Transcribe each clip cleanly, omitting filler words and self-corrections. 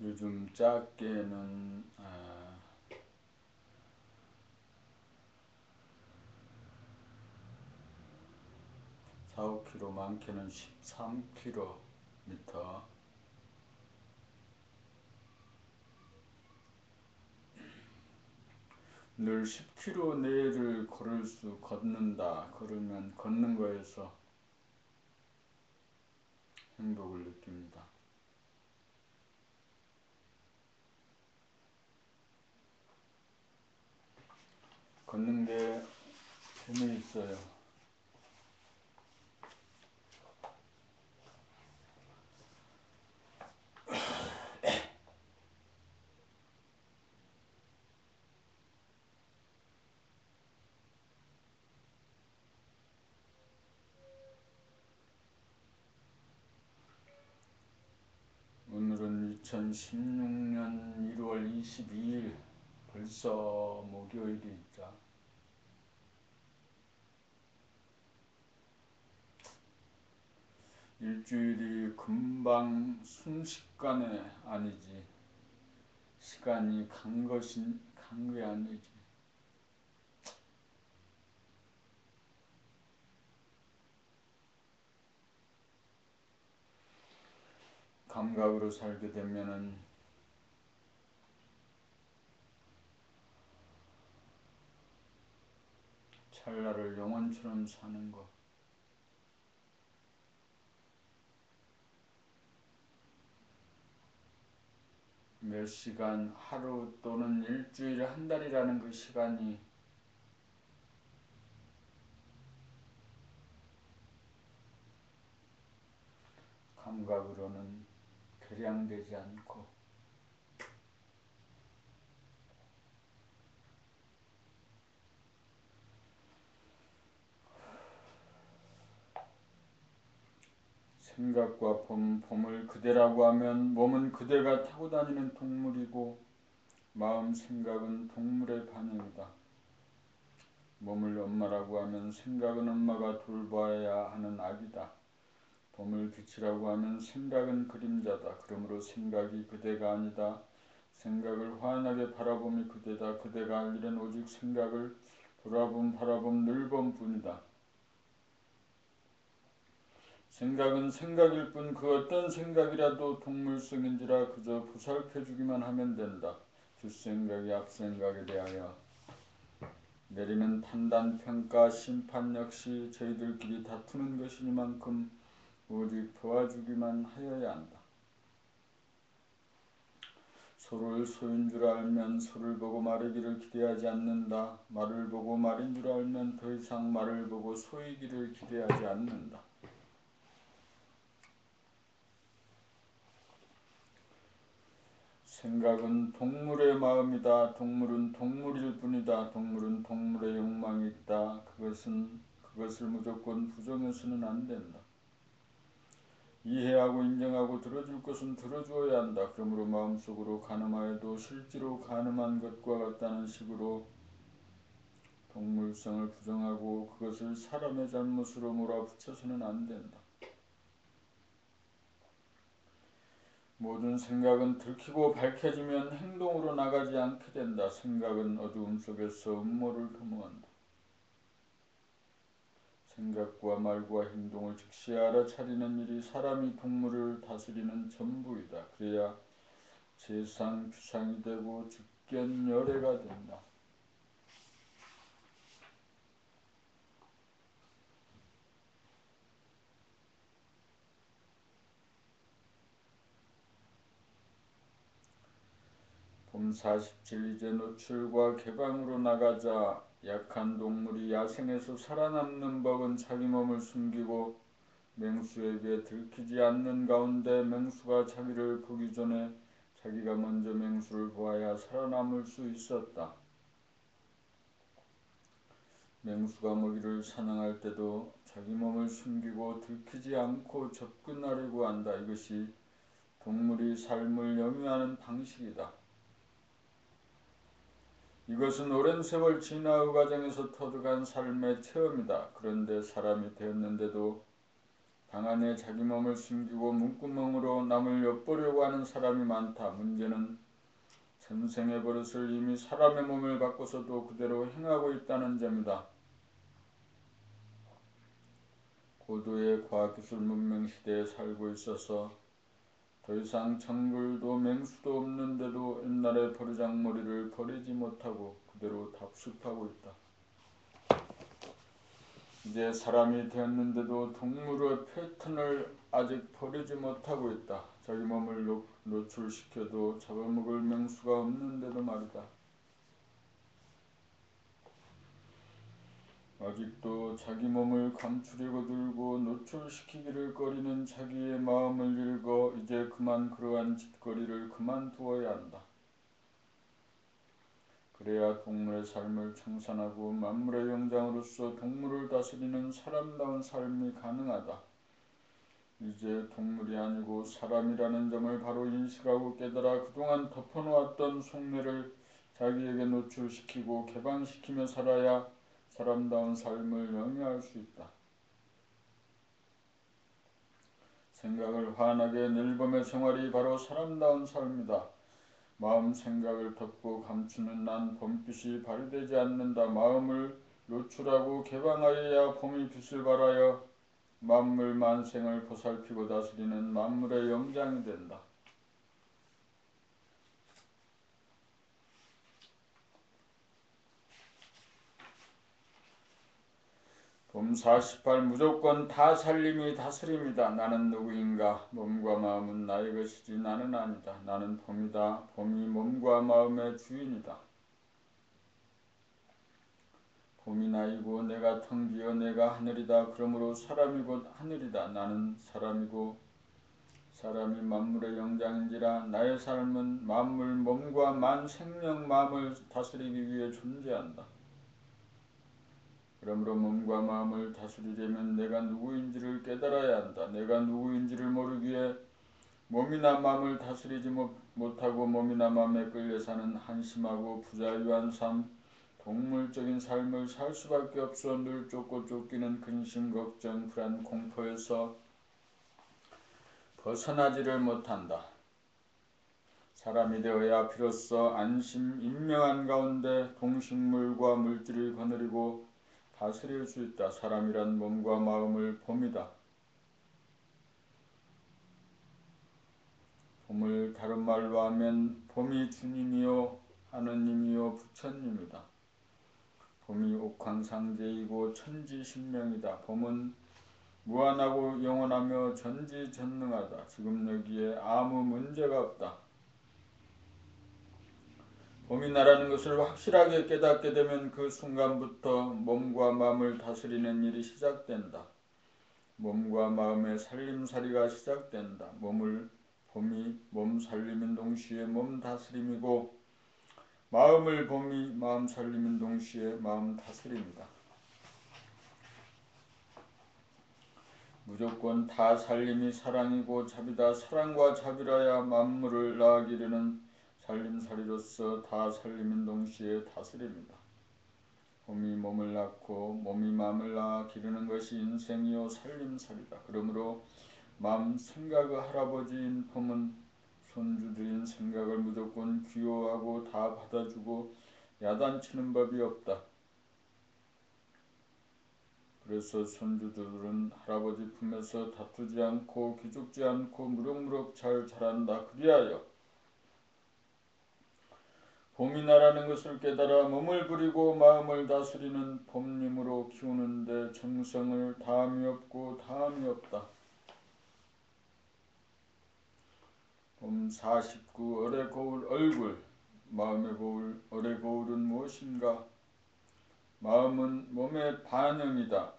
요즘 작게는 4, 5km, 많게는 13km. 늘 10km 내를 걷는다. 그러면 걷는 거에서 행복을 느낍니다. 걷는 게 재미있어요. 오늘은 2016년 1월 22일, 벌써 목요일이 있다. 일주일이 금방 순식간에 아니지. 시간이 간 게 아니지. 감각으로 살게 되면은 찰나를 영원처럼 사는 거. 몇 시간, 하루 또는 일주일, 한 달이라는 그 시간이 감각으로는 계량되지 않고 생각과 봄을 그대라고 하면 몸은 그대가 타고 다니는 동물이고 마음 생각은 동물의 반응이다. 몸을 엄마라고 하면 생각은 엄마가 돌봐야 하는 아기다. 봄을 빛이라고 하면 생각은 그림자다. 그러므로 생각이 그대가 아니다. 생각을 환하게 바라봄이 그대다. 그대가 할 일은 오직 생각을 바라봄 늘봄 뿐이다. 생각은 생각일 뿐 그 어떤 생각이라도 동물성인지라 그저 보살펴주기만 하면 된다. 뒷생각이 앞생각에 대하여 내리는 판단, 평가, 심판 역시 저희들끼리 다투는 것이니만큼 오직 도와주기만 하여야 한다. 소를 소인 줄 알면 소를 보고 말이기를 기대하지 않는다. 말을 보고 말인 줄 알면 더 이상 말을 보고 소이기를 기대하지 않는다. 생각은 동물의 마음이다. 동물은 동물일 뿐이다. 동물은 동물의 욕망이 있다. 그것을 무조건 부정해서는 안 된다. 이해하고 인정하고 들어줄 것은 들어주어야 한다. 그러므로 마음속으로 가늠하여도 실제로 가늠한 것과 같다는 식으로 동물성을 부정하고 그것을 사람의 잘못으로 몰아붙여서는 안 된다. 모든 생각은 들키고 밝혀지면 행동으로 나가지 않게 된다. 생각은 어두움 속에서 음모를 도모한다. 생각과 말과 행동을 즉시 알아차리는 일이 사람이 동물을 다스리는 전부이다. 그래야 재상 규상이 되고 즉견열애가 된다. 봄 47 이제 노출과 개방으로 나가자. 약한 동물이 야생에서 살아남는 법은 자기 몸을 숨기고 맹수에게 들키지 않는 가운데 맹수가 자기를 보기 전에 자기가 먼저 맹수를 보아야 살아남을 수 있었다. 맹수가 먹이를 사냥할 때도 자기 몸을 숨기고 들키지 않고 접근하려고 한다. 이것이 동물이 삶을 영위하는 방식이다. 이것은 오랜 세월 진화의 과정에서 터득한 삶의 체험이다. 그런데 사람이 되었는데도 방 안에 자기 몸을 숨기고 문구멍으로 남을 엿보려고 하는 사람이 많다. 문제는 전생의 버릇을 이미 사람의 몸을 바꿔서도 그대로 행하고 있다는 점이다. 고도의 과학기술 문명 시대에 살고 있어서 더 이상 정글도 맹수도 없는데도 옛날의 버르장머리를 버리지 못하고 그대로 답습하고 있다. 이제 사람이 되었는데도 동물의 패턴을 아직 버리지 못하고 있다. 자기 몸을 노출시켜도 잡아먹을 맹수가 없는데도 말이다. 아직도 자기 몸을 감추려고 들고 노출시키기를 꺼리는 자기의 마음을 읽어 이제 그만 그러한 짓거리를 그만두어야 한다. 그래야 동물의 삶을 청산하고 만물의 영장으로서 동물을 다스리는 사람다운 삶이 가능하다. 이제 동물이 아니고 사람이라는 점을 바로 인식하고 깨달아 그동안 덮어놓았던 속내를 자기에게 노출시키고 개방시키며 살아야 사람다운 삶을 영위할 수 있다. 생각을 환하게 늘범의 생활이 바로 사람다운 삶이다. 마음 생각을 덮고 감추는 난 봄빛이 발휘되지 않는다. 마음을 노출하고 개방하여야 봄이 빛을 발하여 만물 만생을 보살피고 다스리는 만물의 영장이 된다. 봄 48 무조건 다 살림이 다스림이다. 나는 누구인가? 몸과 마음은 나의 것이지 나는 아니다. 나는 봄이다. 봄이 몸과 마음의 주인이다. 봄이 나이고 내가 텅 비어 내가 하늘이다. 그러므로 사람이 곧 하늘이다. 나는 사람이고 사람이 만물의 영장인지라. 나의 삶은 만물 몸과 만생명 마음을 다스리기 위해 존재한다. 그러므로 몸과 마음을 다스리려면 내가 누구인지를 깨달아야 한다. 내가 누구인지를 모르기에 몸이나 마음을 다스리지 못하고 몸이나 마음에 끌려 사는 한심하고 부자유한 삶, 동물적인 삶을 살 수밖에 없어. 늘 쫓고 쫓기는 근심, 걱정, 불안, 공포에서 벗어나지를 못한다. 사람이 되어야 비로소 안심, 인명한 가운데 동식물과 물질을 거느리고 다스릴 수 있다. 사람이란 몸과 마음을 봄이다. 봄을 다른 말로 하면 봄이 주님이요 하느님이요 부처님이다. 봄이 옥황상제이고 천지신명이다. 봄은 무한하고 영원하며 전지전능하다. 지금 여기에 아무 문제가 없다. 봄이 나라는 것을 확실하게 깨닫게 되면 그 순간부터 몸과 마음을 다스리는 일이 시작된다. 몸과 마음의 살림살이가 시작된다. 봄이 몸 살림인 동시에 몸 다스림이고 마음을 봄이 마음 살림인 동시에 마음 다스림이다. 무조건 다 살림이 사랑이고 자비다. 사랑과 자비라야 만물을 낳아기르는 살림살이로서 다 살림인 동시에 다스림이다. 봄이 몸을 낳고 몸이 마음을 낳아 기르는 것이 인생이요 살림살이다. 그러므로 마음 생각의 할아버지인 봄은 손주들인 생각을 무조건 귀여워하고 다 받아주고 야단치는 법이 없다. 그래서 손주들은 할아버지 품에서 다투지 않고 기죽지 않고 무럭무럭 잘 자란다. 그리하여 봄이 나라는 것을 깨달아 몸을 부리고 마음을 다스리는 봄님으로 키우는데 정성을 다함이 없고 다함이 없다. 봄 49 얼의 거울 얼굴. 마음의 거울 얼의 거울은 무엇인가? 마음은 몸의 반영이다.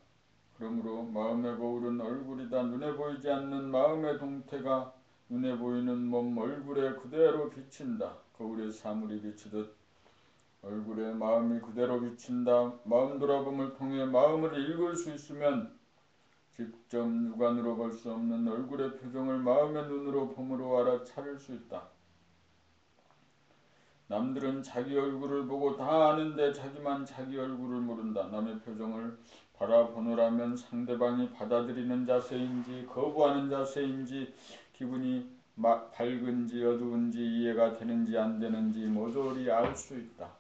그러므로 마음의 거울은 얼굴이다. 눈에 보이지 않는 마음의 동태가 눈에 보이는 몸 얼굴에 그대로 비친다. 거울에 사물이 비치듯 얼굴에 마음이 그대로 비친다. 마음 돌아봄을 통해 마음을 읽을 수 있으면 직접 육안으로 볼 수 없는 얼굴의 표정을 마음의 눈으로 봄으로 알아차릴 수 있다. 남들은 자기 얼굴을 보고 다 아는데 자기만 자기 얼굴을 모른다. 남의 표정을 바라보노라면 상대방이 받아들이는 자세인지 거부하는 자세인지 기분이 밝은지 어두운지 이해가 되는지 안 되는지 모조리 알 수 있다.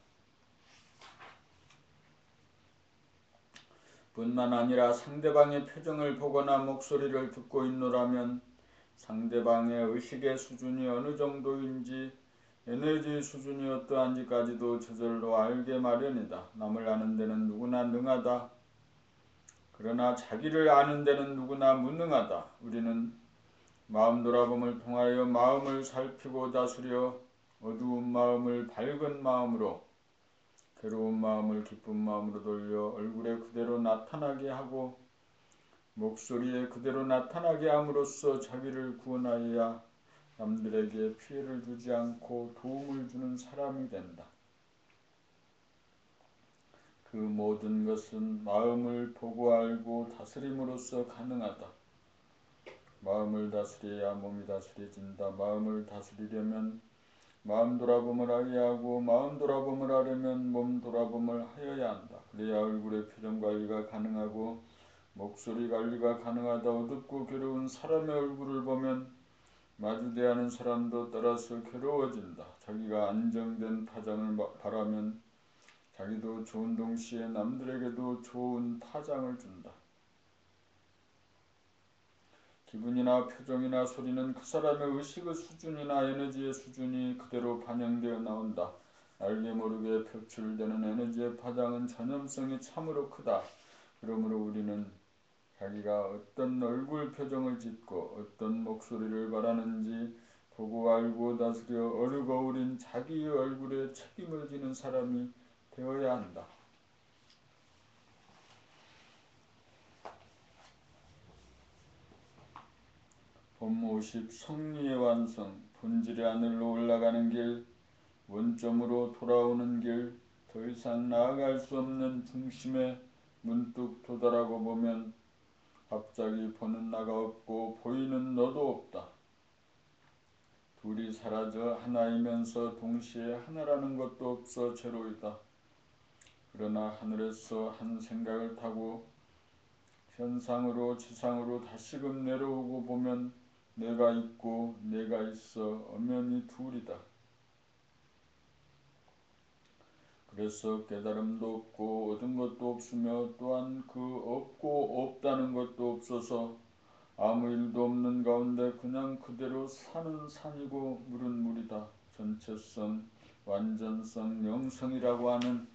뿐만 아니라 상대방의 표정을 보거나 목소리를 듣고 있노라면 상대방의 의식의 수준이 어느 정도인지 에너지 수준이 어떠한지까지도 저절로 알게 마련이다. 남을 아는 데는 누구나 능하다. 그러나 자기를 아는 데는 누구나 무능하다. 우리는 마음 돌아봄을 통하여 마음을 살피고 다스려 어두운 마음을 밝은 마음으로, 괴로운 마음을 기쁜 마음으로 돌려 얼굴에 그대로 나타나게 하고 목소리에 그대로 나타나게 함으로써 자기를 구원하여야 남들에게 피해를 주지 않고 도움을 주는 사람이 된다. 그 모든 것은 마음을 보고 알고 다스림으로써 가능하다. 마음을 다스려야 몸이 다스려진다. 마음을 다스리려면 마음 돌아봄을 하여야 하고 마음 돌아봄을 하려면 몸 돌아봄을 하여야 한다. 그래야 얼굴의 표정 관리가 가능하고 목소리 관리가 가능하다. 어둡고 괴로운 사람의 얼굴을 보면 마주 대하는 사람도 따라서 괴로워진다. 자기가 안정된 타장을 바라면 자기도 좋은 동시에 남들에게도 좋은 타장을 준다. 기분이나 표정이나 소리는 그 사람의 의식의 수준이나 에너지의 수준이 그대로 반영되어 나온다. 알게 모르게 표출되는 에너지의 파장은 전염성이 참으로 크다. 그러므로 우리는 자기가 어떤 얼굴 표정을 짓고 어떤 목소리를 바라는지 보고 알고 다스려 어르거울인 자기의 얼굴에 책임을 지는 사람이 되어야 한다. 봄 50 성리의 완성. 본질의 하늘로 올라가는 길, 원점으로 돌아오는 길, 더 이상 나아갈 수 없는 중심에 문득 도달하고 보면 갑자기 보는 나가 없고 보이는 너도 없다. 둘이 사라져 하나이면서 동시에 하나라는 것도 없어 제로이다. 그러나 하늘에서 한 생각을 타고 현상으로 지상으로 다시금 내려오고 보면 내가 있고 내가 있어 엄연히 둘이다. 그래서 깨달음도 없고 얻은 것도 없으며 또한 그 없고 없다는 것도 없어서 아무 일도 없는 가운데 그냥 그대로 산은 산이고 물은 물이다. 전체성, 완전성, 영성이라고 하는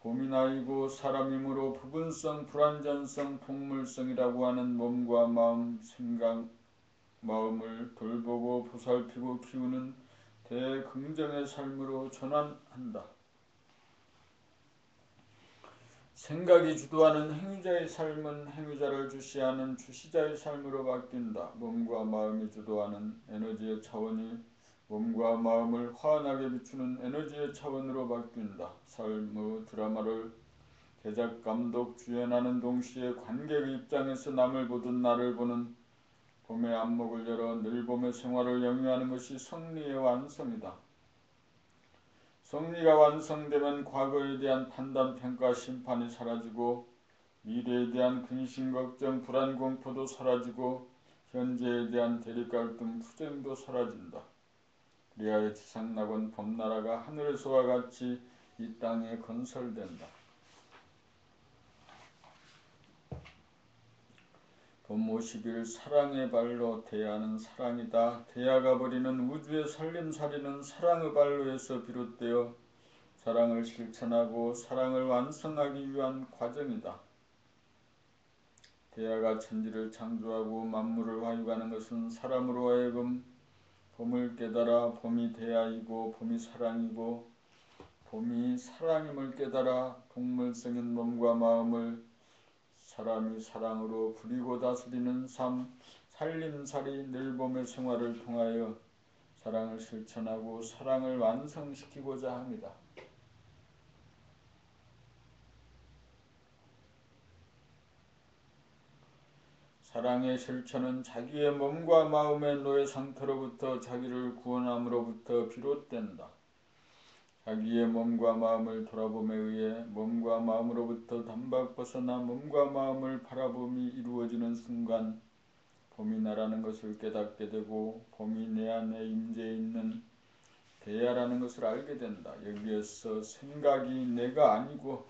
봄이 나이고 사람이므로 부분성, 불완전성, 동물성이라고 하는 몸과 마음, 생각, 마음을 돌보고 보살피고 키우는 대긍정의 삶으로 전환한다. 생각이 주도하는 행위자의 삶은 행위자를 주시하는 주시자의 삶으로 바뀐다. 몸과 마음이 주도하는 에너지의 차원이 몸과 마음을 환하게 비추는 에너지의 차원으로 바뀐다. 삶의 드라마를 제작, 감독, 주연하는 동시에 관객의 입장에서 남을 보듯 나를 보는 봄의 안목을 열어 늘 봄의 생활을 영위하는 것이 성리의 완성이다. 성리가 완성되면 과거에 대한 판단, 평가, 심판이 사라지고 미래에 대한 근심, 걱정, 불안, 공포도 사라지고 현재에 대한 대립, 갈등, 투쟁도 사라진다. 그리하여 지상낙원 봄나라가 하늘에서와 같이 이 땅에 건설된다. 봄 50일 사랑의 발로 대야는 사랑이다. 대야가 버리는 우주의 살림살이는 사랑의 발로에서 비롯되어 사랑을 실천하고 사랑을 완성하기 위한 과정이다. 대야가 천지를 창조하고 만물을 화육하는 것은 사람으로 하여금 봄을 깨달아 봄이 대야이고 봄이 사랑이고 봄이 사랑임을 깨달아 동물성인 몸과 마음을 사람이 사랑으로 부리고 다스리는 삶, 살림살이 늘 봄의 생활을 통하여 사랑을 실천하고 사랑을 완성시키고자 합니다. 사랑의 실천은 자기의 몸과 마음의 노예 상태로부터 자기를 구원함으로부터 비롯된다. 자기의 몸과 마음을 돌아봄에 의해 몸과 마음으로부터 단박 벗어나 몸과 마음을 바라봄이 이루어지는 순간 봄이 나라는 것을 깨닫게 되고 봄이 내 안에 임재해 있는 대야라는 것을 알게 된다. 여기에서 생각이 내가 아니고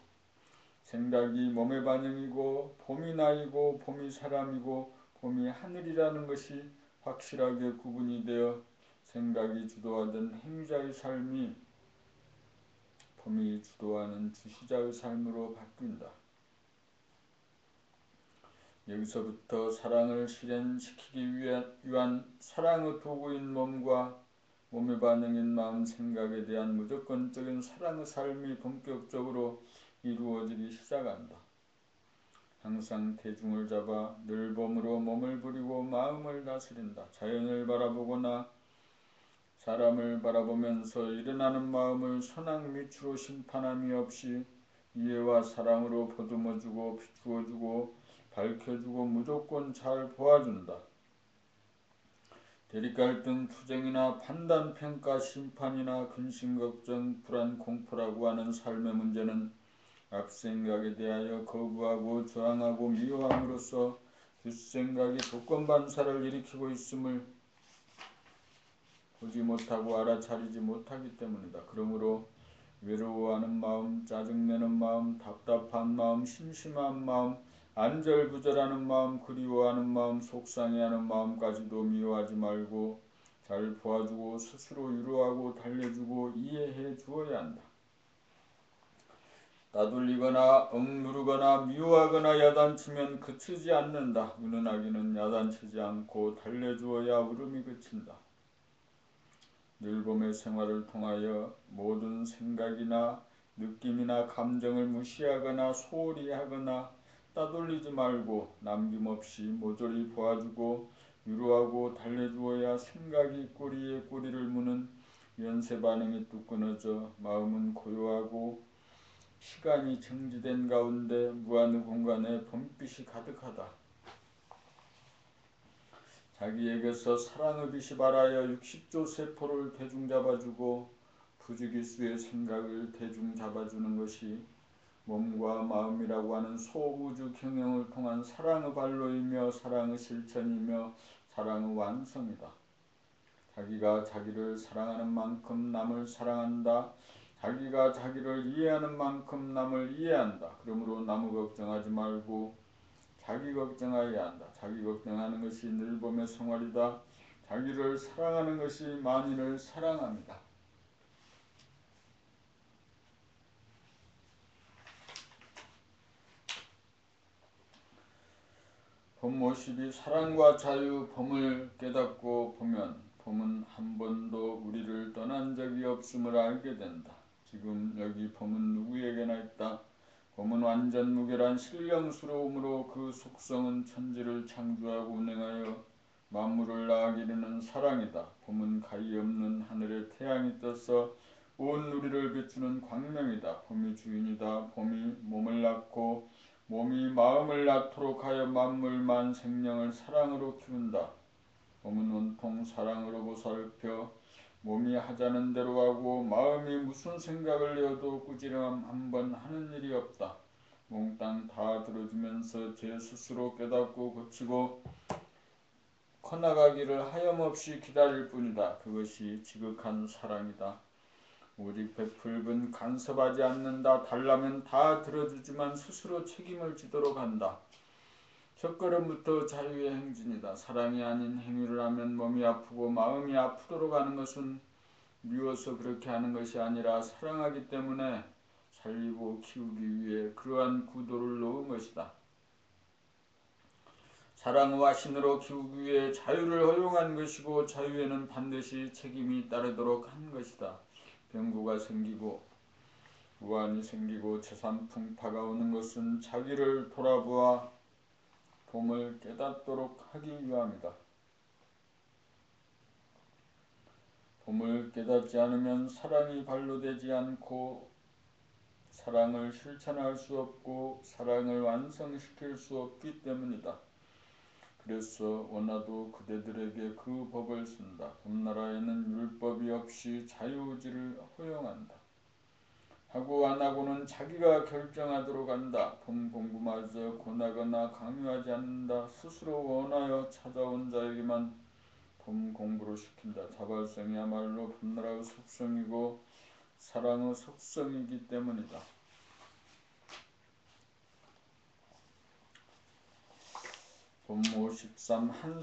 생각이 몸의 반응이고 봄이 나이고 봄이 사람이고 봄이 하늘이라는 것이 확실하게 구분이 되어 생각이 주도하던 행위자의 삶이 봄이 주도하는 주시자의 삶으로 바뀐다. 여기서부터 사랑을 실현시키기 위한 사랑의 도구인 몸과 몸의 반응인 마음 생각에 대한 무조건적인 사랑의 삶이 본격적으로 이루어지기 시작한다. 항상 대중을 잡아 늘 봄으로 몸을 부리고 마음을 다스린다. 자연을 바라보거나 사람을 바라보면서 일어나는 마음을 선악 미추로 심판함이 없이 이해와 사랑으로 보듬어주고 비추어주고 밝혀주고 무조건 잘 보아준다. 대립갈등, 투쟁이나 판단평가, 심판이나 근심걱정, 불안, 공포라고 하는 삶의 문제는 앞생각에 대하여 거부하고 저항하고 미워함으로써 뒷생각이 조건반사를 일으키고 있음을 보지 못하고 알아차리지 못하기 때문이다. 그러므로 외로워하는 마음, 짜증내는 마음, 답답한 마음, 심심한 마음, 안절부절하는 마음, 그리워하는 마음, 속상해하는 마음까지도 미워하지 말고 잘 보아주고 스스로 위로하고 달래주고 이해해 주어야 한다. 따돌리거나 억누르거나 미워하거나 야단치면 그치지 않는다. 은은하기는 야단치지 않고 달래주어야 울음이 그친다. 늘 봄의 생활을 통하여 모든 생각이나 느낌이나 감정을 무시하거나 소홀히 하거나 따돌리지 말고 남김없이 모조리 보아주고 위로하고 달래주어야 생각이 꼬리에 꼬리를 무는 연쇄 반응이 뚝 끊어져 마음은 고요하고 시간이 정지된 가운데 무한의 공간에 봄빛이 가득하다. 자기에게서 사랑의 빛이 발하여 60조 세포를 대중 잡아주고 부지기수의 생각을 대중 잡아주는 것이 몸과 마음이라고 하는 소우주 경영을 통한 사랑의 발로이며 사랑의 실천이며 사랑의 완성이다. 자기가 자기를 사랑하는 만큼 남을 사랑한다. 자기가 자기를 이해하는 만큼 남을 이해한다. 그러므로 남을 걱정하지 말고 자기 걱정해야 한다. 자기 걱정하는 것이 늘 봄의 생활이다. 자기를 사랑하는 것이 만인을 사랑합니다. 봄 52 사랑과 자유 봄을 깨닫고 보면 봄은 한 번도 우리를 떠난 적이 없음을 알게 된다. 지금 여기 봄은 누구에게나 있다. 봄은 완전 무결한 신령스러움으로 그 속성은 천지를 창조하고 운행하여 만물을 낳아 기르는 사랑이다. 봄은 가히 없는 하늘에 태양이 떠서 온 누리를 비추는 광명이다. 봄이 주인이다. 봄이 몸을 낳고 몸이 마음을 낳도록 하여 만물만 생명을 사랑으로 키운다. 봄은 온통 사랑으로 보살펴 몸이 하자는 대로 하고 마음이 무슨 생각을 내어도 꾸지람 한번 하는 일이 없다. 몽땅 다 들어주면서 제 스스로 깨닫고 고치고 커나가기를 하염없이 기다릴 뿐이다. 그것이 지극한 사랑이다. 오직 베풀분 간섭하지 않는다. 달라면 다 들어주지만 스스로 책임을 지도록 한다. 첫걸음부터 자유의 행진이다. 사랑이 아닌 행위를 하면 몸이 아프고 마음이 아프도록 하는 것은 미워서 그렇게 하는 것이 아니라 사랑하기 때문에 살리고 키우기 위해 그러한 구도를 놓은 것이다. 사랑과 신으로 키우기 위해 자유를 허용한 것이고 자유에는 반드시 책임이 따르도록 한 것이다. 병구가 생기고 우환이 생기고 재산풍파가 오는 것은 자기를 돌아보아 봄을 깨닫도록 하기 위함이다. 봄을 깨닫지 않으면 사랑이 발로되지 않고 사랑을 실천할 수 없고 사랑을 완성시킬 수 없기 때문이다. 그래서 원하도 그대들에게 그 법을 쓴다. 봄나라에는 율법이 없이 자유의지를 허용한다. 하고 안 하고는 자기가 결정하도록 한다. 봄 공부마저 권하거나 강요하지 않는다. 스스로 원하여 찾아온 자에게만 봄 공부를 시킨다. 자발성이야말로 봄나라의 속성이고 사랑의 속성이기 때문이다. 봄 53. 한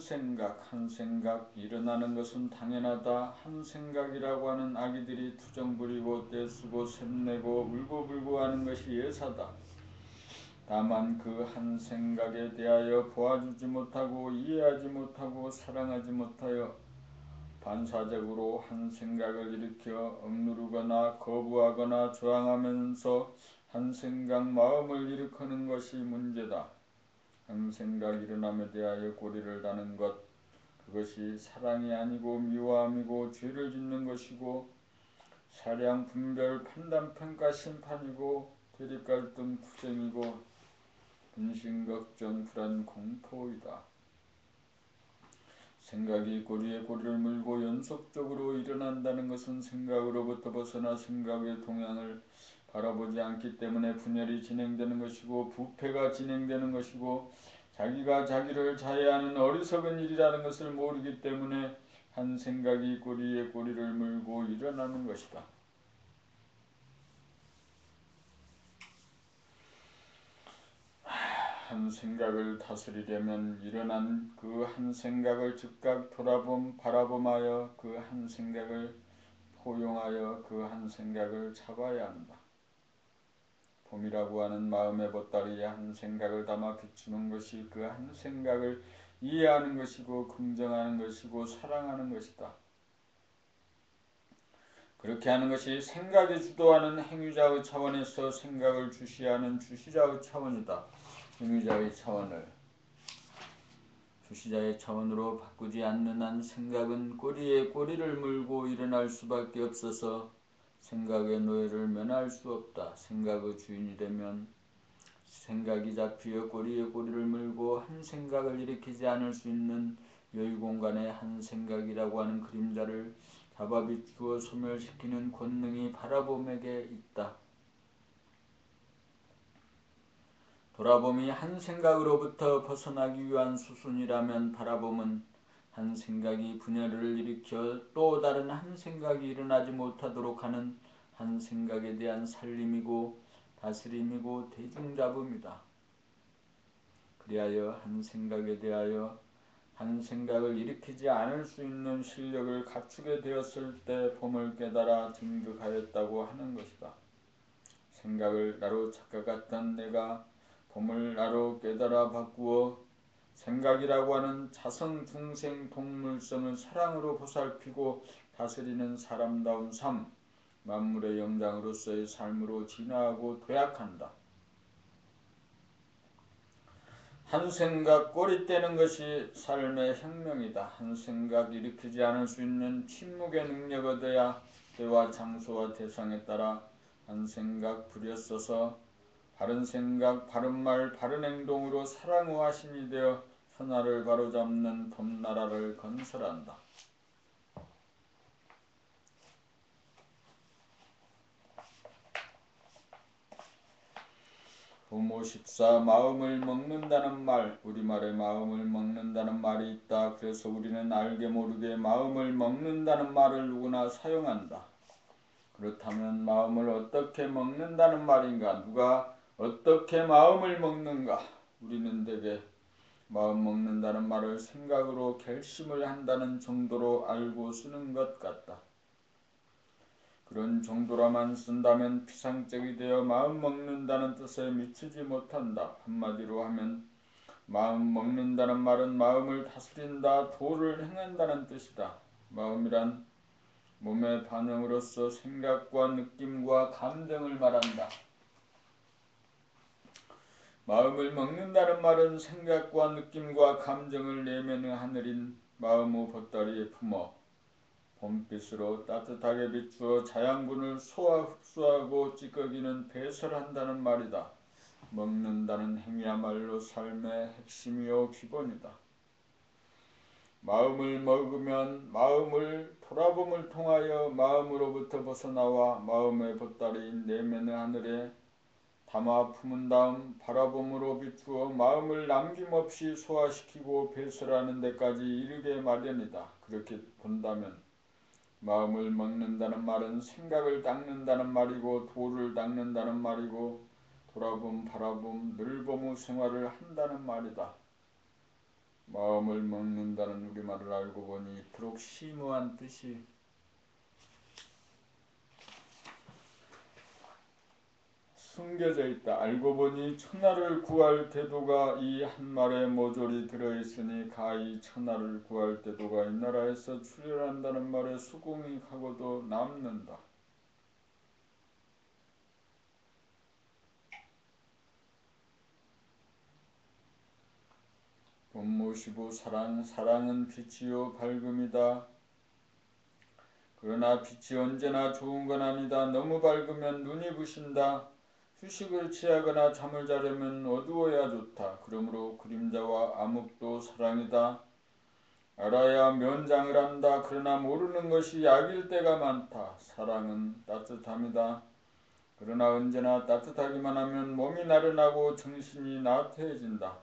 생각 일어나는 것은 당연하다. 한 생각이라고 하는 아기들이 투정 부리고 떼쓰고 샘내고 울고불고 하는 것이 예사다. 다만 그 한 생각에 대하여 보아주지 못하고 이해하지 못하고 사랑하지 못하여 반사적으로 한 생각을 일으켜 억누르거나 거부하거나 저항하면서 한 생각 마음을 일으키는 것이 문제다. 한 생각 일어남에 대하여 꼬리를 다는 것, 그것이 사랑이 아니고 미워함이고 죄를 짓는 것이고 사량 분별 판단 평가 심판이고 대립갈등 투쟁이고 근심 걱정 불안 공포이다. 생각이 꼬리에 꼬리를 물고 연속적으로 일어난다는 것은 생각으로부터 벗어나 생각의 동향을 바라보지 않기 때문에 분열이 진행되는 것이고 부패가 진행되는 것이고 자기가 자기를 자해하는 어리석은 일이라는 것을 모르기 때문에 한 생각이 꼬리에 꼬리를 물고 일어나는 것이다. 한 생각을 다스리려면 일어난 그 한 생각을 즉각 바라봄하여 그 한 생각을 포용하여 그 한 생각을 잡아야 한다. 봄이라고 하는 마음의 보따리에 한 생각을 담아 비추는 것이 그 한 생각을 이해하는 것이고 긍정하는 것이고 사랑하는 것이다. 그렇게 하는 것이 생각이 주도하는 행위자의 차원에서 생각을 주시하는 주시자의 차원이다. 행위자의 차원을 주시자의 차원으로 바꾸지 않는 한 생각은 꼬리에 꼬리를 물고 일어날 수밖에 없어서 생각의 노예를 면할 수 없다. 생각의 주인이 되면 생각이 잡히어 꼬리에 꼬리를 물고 한 생각을 일으키지 않을 수 있는 여유 공간에 한 생각이라고 하는 그림자를 잡아 비추어 소멸시키는 권능이 바라봄에게 있다. 돌아봄이 한 생각으로부터 벗어나기 위한 수순이라면 바라봄은 한 생각이 분열을 일으켜 또 다른 한 생각이 일어나지 못하도록 하는 한 생각에 대한 살림이고 다스림이고 대중잡음이다. 그리하여 한 생각에 대하여 한 생각을 일으키지 않을 수 있는 실력을 갖추게 되었을 때 봄을 깨달아 증득하였다고 하는 것이다. 생각을 나로 착각했던 내가 봄을 나로 깨달아 바꾸어 생각이라고 하는 자성 중생 동물성을 사랑으로 보살피고 다스리는 사람다운 삶, 만물의 영장으로서의 삶으로 진화하고 도약한다. 한 생각 꼬리 떼는 것이 삶의 혁명이다. 한 생각 일으키지 않을 수 있는 침묵의 능력 얻어야 때와 장소와 대상에 따라 한 생각 부려 써서 바른 생각, 바른 말, 바른 행동으로 사랑의 화신이 되어 천하를 바로잡는 봄나라를 건설한다. 봄 54. 마음을 먹는다는 말, 우리말에 마음을 먹는다는 말이 있다. 그래서 우리는 알게 모르게 마음을 먹는다는 말을 누구나 사용한다. 그렇다면 마음을 어떻게 먹는다는 말인가? 누가 어떻게 마음을 먹는가? 우리는 대개 마음 먹는다는 말을 생각으로 결심을 한다는 정도로 알고 쓰는 것 같다. 그런 정도로만 쓴다면 피상적이 되어 마음 먹는다는 뜻에 미치지 못한다. 한마디로 하면 마음 먹는다는 말은 마음을 다스린다, 도를 행한다는 뜻이다. 마음이란 몸의 반응으로서 생각과 느낌과 감정을 말한다. 마음을 먹는다는 말은 생각과 느낌과 감정을 내면의 하늘인 마음의 보따리에 품어 봄빛으로 따뜻하게 비추어 자양분을 소화 흡수하고 찌꺼기는 배설한다는 말이다. 먹는다는 행위야말로 삶의 핵심이요 기본이다. 마음을 먹으면 마음을 돌아봄을 통하여 마음으로부터 벗어나와 마음의 보따리인 내면의 하늘에 담아 품은 다음 바라봄으로 비추어 마음을 남김없이 소화시키고 배설하는 데까지 이르게 마련이다. 그렇게 본다면 마음을 먹는다는 말은 생각을 닦는다는 말이고 도를 닦는다는 말이고 돌아봄, 바라봄, 늘봄의 생활을 한다는 말이다. 마음을 먹는다는 우리말을 알고 보니 이토록 심오한 뜻이 숨겨져 있다. 알고 보니 천하를 구할 태도가 이 한말에 모조리 들어있으니 가히 천하를 구할 태도가 이 나라에서 출현한다는 말에 수긍이 가고도 남는다. 본모시고 사랑은 빛이요 밝음이다. 그러나 빛이 언제나 좋은 건 아니다. 너무 밝으면 눈이 부신다. 휴식을 취하거나 잠을 자려면 어두워야 좋다. 그러므로 그림자와 암흑도 사랑이다. 알아야 면장을 한다. 그러나 모르는 것이 약일 때가 많다. 사랑은 따뜻함이다. 그러나 언제나 따뜻하기만 하면 몸이 나른하고 정신이 나태해진다.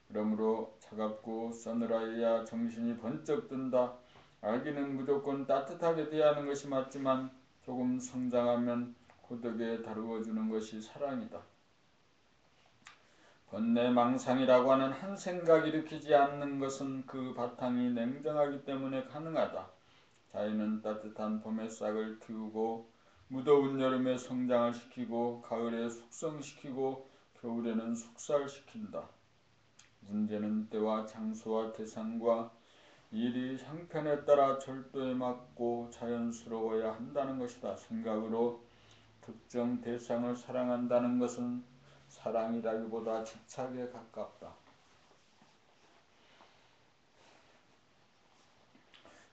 그러므로 차갑고 서늘하여야 정신이 번쩍 든다. 아기는 무조건 따뜻하게 대하는 것이 맞지만 조금 성장하면 고독에 다루어주는 것이 사랑이다. 번뇌망상이라고 하는 한 생각 일으키지 않는 것은 그 바탕이 냉정하기 때문에 가능하다. 자연은 따뜻한 봄에 싹을 틔우고 무더운 여름에 성장을 시키고 가을에 숙성시키고 겨울에는 숙살시킨다. 문제는 때와 장소와 대상과 일이 형편에 따라 절도에 맞고 자연스러워야 한다는 것이다. 생각으로 특정 대상을 사랑한다는 것은 사랑이라기보다 집착에 가깝다.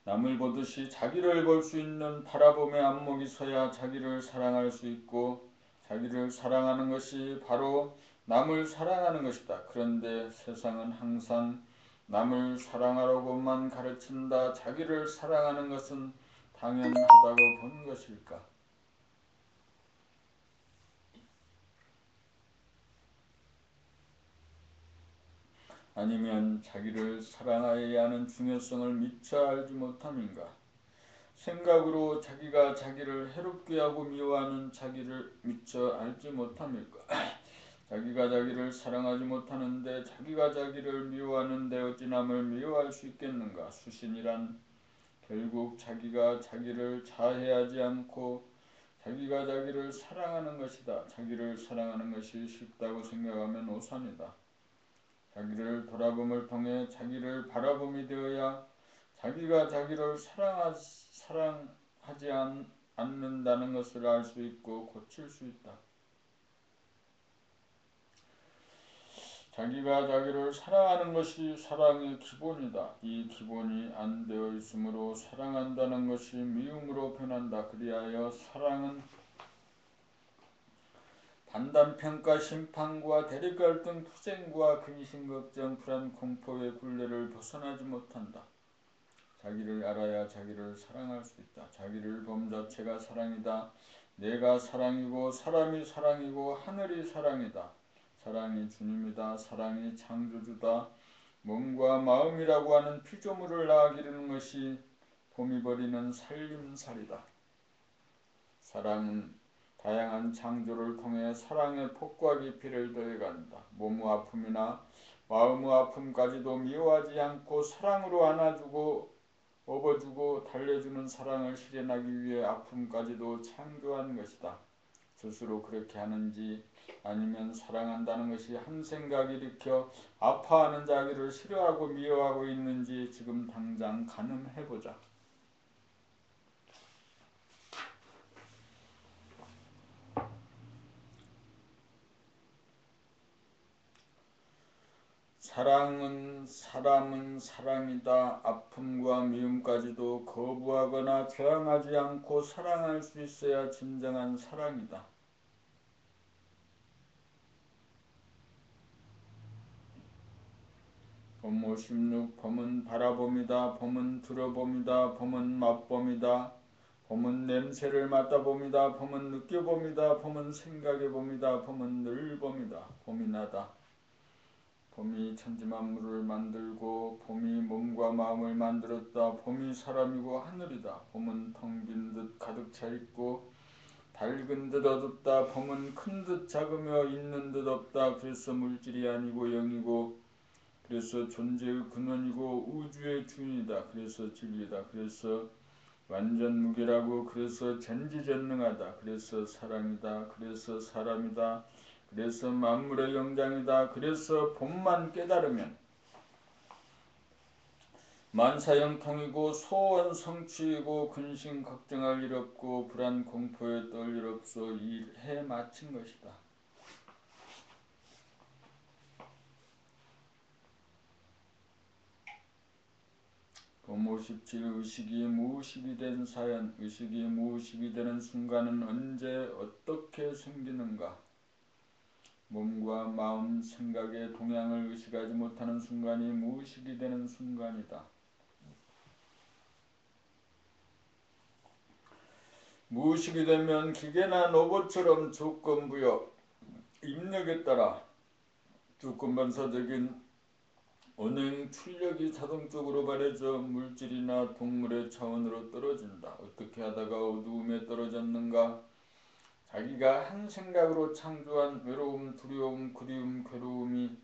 남을 보듯이 자기를 볼 수 있는 바라봄의 안목이 서야 자기를 사랑할 수 있고 자기를 사랑하는 것이 바로 남을 사랑하는 것이다. 그런데 세상은 항상 남을 사랑하라고만 가르친다. 자기를 사랑하는 것은 당연하다고 본 것일까? 아니면 자기를 사랑하여야 하는 중요성을 미처 알지 못함인가? 생각으로 자기가 자기를 해롭게 하고 미워하는 자기를 미처 알지 못함일까? 자기가 자기를 사랑하지 못하는데 자기가 자기를 미워하는데 어찌 남을 미워할 수 있겠는가? 수신이란 결국 자기가 자기를 자해하지 않고 자기가 자기를 사랑하는 것이다. 자기를 사랑하는 것이 쉽다고 생각하면 오산이다. 자기를 돌아봄을 통해 자기를 바라봄이 되어야 자기가 자기를 사랑하지 않는다는 것을 알 수 있고 고칠 수 있다. 자기가 자기를 사랑하는 것이 사랑의 기본이다. 이 기본이 안 되어 있으므로 사랑한다는 것이 미움으로 변한다. 그리하여 사랑은 판단평가 심판과 대립갈등 투쟁과 근심 걱정 불안 공포의 굴레를 벗어나지 못한다. 자기를 알아야 자기를 사랑할 수 있다. 자기를 봄 자체가 사랑이다. 내가 사랑이고 사람이 사랑이고 하늘이 사랑이다. 사랑이 주님이다. 사랑이 창조주다. 몸과 마음이라고 하는 피조물을 낳아 기르는 것이 봄이 버리는 살림살이다. 사랑은 다양한 창조를 통해 사랑의 폭과 깊이를 더해간다. 몸의 아픔이나 마음의 아픔까지도 미워하지 않고 사랑으로 안아주고 업어주고 달래주는 사랑을 실현하기 위해 아픔까지도 창조한 것이다. 스스로 그렇게 하는지 아니면 사랑한다는 것이 한 생각 일으켜 아파하는 자기를 싫어하고 미워하고 있는지 지금 당장 가늠해보자. 사랑은 사람은 사랑이다. 아픔과 미움까지도 거부하거나 저항하지 않고 사랑할 수 있어야 진정한 사랑이다. 봄 56. 봄은 바라봄이다. 봄은 들어봄이다. 봄은 맛봄이다. 봄은 냄새를 맡아봄이다. 봄은 느껴봄이다. 봄은 생각해봄이다. 봄은 늘 봄이다. 봄이 나다. 봄이 천지만물을 만들고 봄이 몸과 마음을 만들었다. 봄이 사람이고 하늘이다. 봄은 텅 빈 듯 가득 차 있고 밝은 듯 어둡다. 봄은 큰 듯 작으며 있는 듯 없다. 그래서 물질이 아니고 영이고 그래서 존재의 근원이고 우주의 주인이다. 그래서 진리다. 그래서 완전 무게라고. 그래서 전지전능하다. 그래서 사랑이다. 그래서 사람이다. 그래서 만물의 영장이다. 그래서 봄만 깨달으면 만사형통이고 소원 성취이고 근심 걱정할 일 없고 불안 공포에 떨 일 없어 일해 마친 것이다. 봄 57. 의식이 무의식이 된 사연. 의식이 무의식이 되는 순간은 언제 어떻게 생기는가? 몸과 마음, 생각의 동향을 의식하지 못하는 순간이 무의식이 되는 순간이다. 무의식이 되면 기계나 로봇처럼 조건부여 입력에 따라 조건반사적인 언행 출력이 자동적으로 발해져 물질이나 동물의 차원으로 떨어진다. 어떻게 하다가 어두움에 떨어졌는가? 자기가 한 생각으로 창조한 외로움, 두려움, 그리움, 괴로움이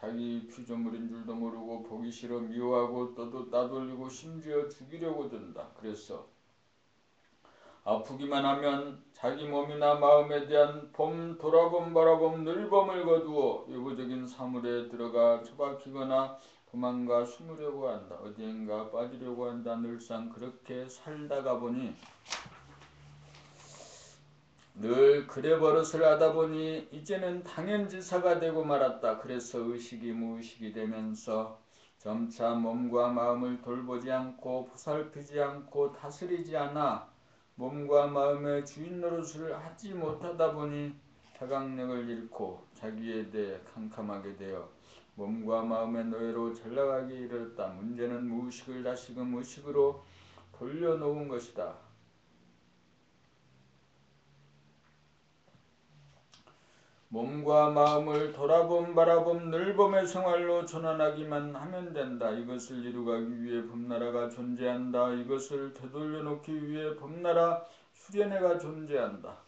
자기 피조물인 줄도 모르고 보기 싫어 미워하고 따돌리고 심지어 죽이려고 든다. 그래서 아프기만 하면 자기 몸이나 마음에 대한 봄, 돌아봄, 바라봄, 늘봄을 거두어 외부적인 사물에 들어가 처박히거나 도망가 숨으려고 한다. 어디엔가 빠지려고 한다. 늘상 그렇게 살다가 보니 늘 그래 버릇을 하다 보니 이제는 당연지사가 되고 말았다. 그래서 의식이 무의식이 되면서 점차 몸과 마음을 돌보지 않고 보살피지 않고 다스리지 않아 몸과 마음의 주인 노릇을 하지 못하다 보니 자각력을 잃고 자기에 대해 캄캄하게 되어 몸과 마음의 노예로 전락하기에 이르렀다. 문제는 무의식을 다시금 의식으로 돌려놓은 것이다. 몸과 마음을 돌아봄 바라봄 늘봄의 생활로 전환하기만 하면 된다. 이것을 이루기 위해 봄나라가 존재한다. 이것을 되돌려놓기 위해 봄나라 수련회가 존재한다.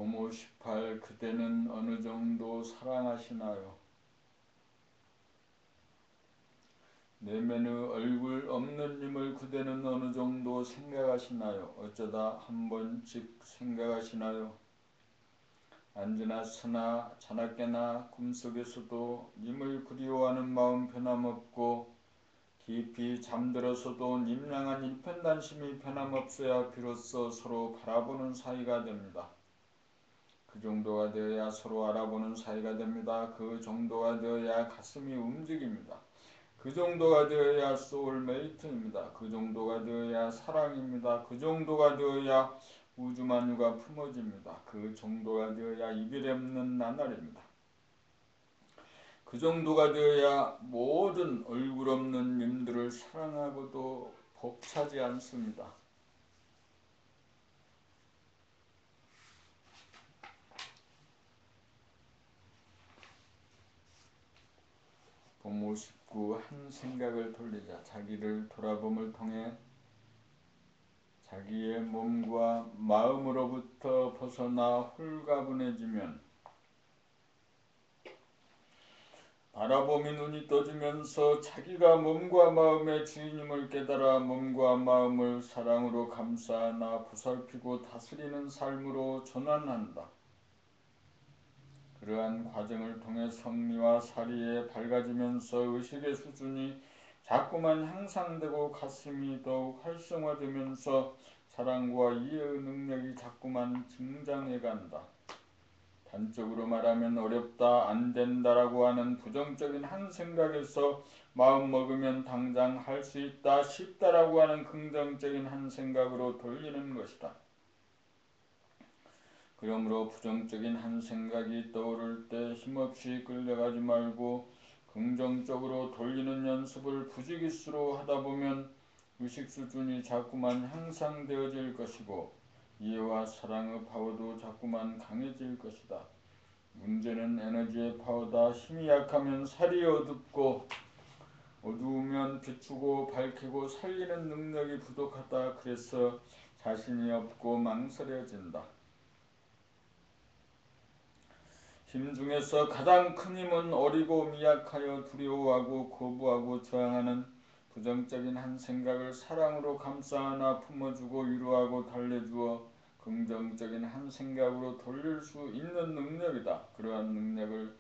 부모 18 그대는 어느 정도 사랑하시나요? 내면의 얼굴 없는 님을 그대는 어느 정도 생각하시나요? 어쩌다 한 번씩 생각하시나요? 앉으나 서나 자나깨나 꿈속에서도 님을 그리워하는 마음 변함없고 깊이 잠들어서도 님 향한 일편단심이 변함없어야 비로소 서로 바라보는 사이가 됩니다. 그 정도가 되어야 서로 알아보는 사이가 됩니다. 그 정도가 되어야 가슴이 움직입니다. 그 정도가 되어야 소울메이트입니다. 그 정도가 되어야 사랑입니다. 그 정도가 되어야 우주만유가 품어집니다. 그 정도가 되어야 이별이 없는 나날입니다. 그 정도가 되어야 모든 얼굴 없는 님들을 사랑하고도 벅차지 않습니다. 부모 19 한 생각을 돌리자. 자기를 돌아봄을 통해 자기의 몸과 마음으로부터 벗어나 홀가분해지면 바라봄이 눈이 떠지면서 자기가 몸과 마음의 주인임을 깨달아 몸과 마음을 사랑으로 감싸나 보살피고 다스리는 삶으로 전환한다. 그러한 과정을 통해 성리와 사리에 밝아지면서 의식의 수준이 자꾸만 향상되고 가슴이 더욱 활성화되면서 사랑과 이해의 능력이 자꾸만 증장해간다. 단적으로 말하면 어렵다, 안된다라고 하는 부정적인 한 생각에서 마음먹으면 당장 할 수 있다, 쉽다라고 하는 긍정적인 한 생각으로 돌리는 것이다. 그러므로 부정적인 한 생각이 떠오를 때 힘없이 끌려가지 말고 긍정적으로 돌리는 연습을 부지기수로 하다보면 의식 수준이 자꾸만 향상되어질 것이고 이해와 사랑의 파워도 자꾸만 강해질 것이다. 문제는 에너지의 파워다. 힘이 약하면 살이 어둡고 어두우면 비추고 밝히고 살리는 능력이 부족하다. 그래서 자신이 없고 망설여진다. 힘 중에서 가장 큰 힘은 어리고 미약하여 두려워하고 거부하고 저항하는 부정적인 한 생각을 사랑으로 감싸 안아 품어주고 위로하고 달래주어 긍정적인 한 생각으로 돌릴 수 있는 능력이다. 그러한 능력을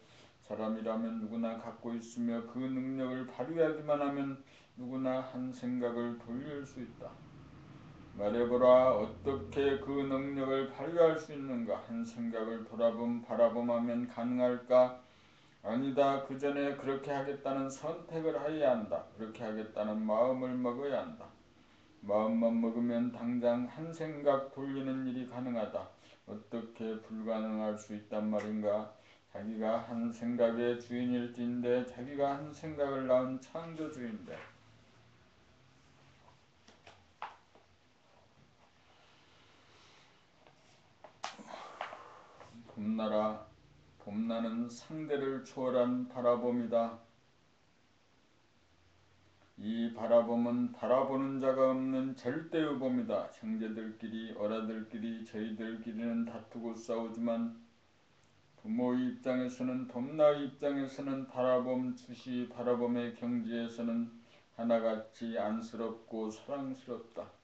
사람이라면 누구나 갖고 있으며 그 능력을 발휘하기만 하면 누구나 한 생각을 돌릴 수 있다. 말해보라. 어떻게 그 능력을 발휘할 수 있는가? 한 생각을 바라봄하면 가능할까? 아니다. 그 전에 그렇게 하겠다는 선택을 해야 한다. 그렇게 하겠다는 마음을 먹어야 한다. 마음만 먹으면 당장 한 생각 돌리는 일이 가능하다. 어떻게 불가능할 수 있단 말인가? 자기가 한 생각의 주인일진데, 자기가 한 생각을 낳은 창조주인데, 봄나라. 봄나는 상대를 초월한 바라봄이다. 이 바라봄은 바라보는 자가 없는 절대의 봄이다. 형제들끼리, 어라들끼리, 저희들끼리는 다투고 싸우지만 부모의 입장에서는, 봄나의 입장에서는, 바라봄 주시 바라봄의 경지에서는 하나같이 안쓰럽고 사랑스럽다.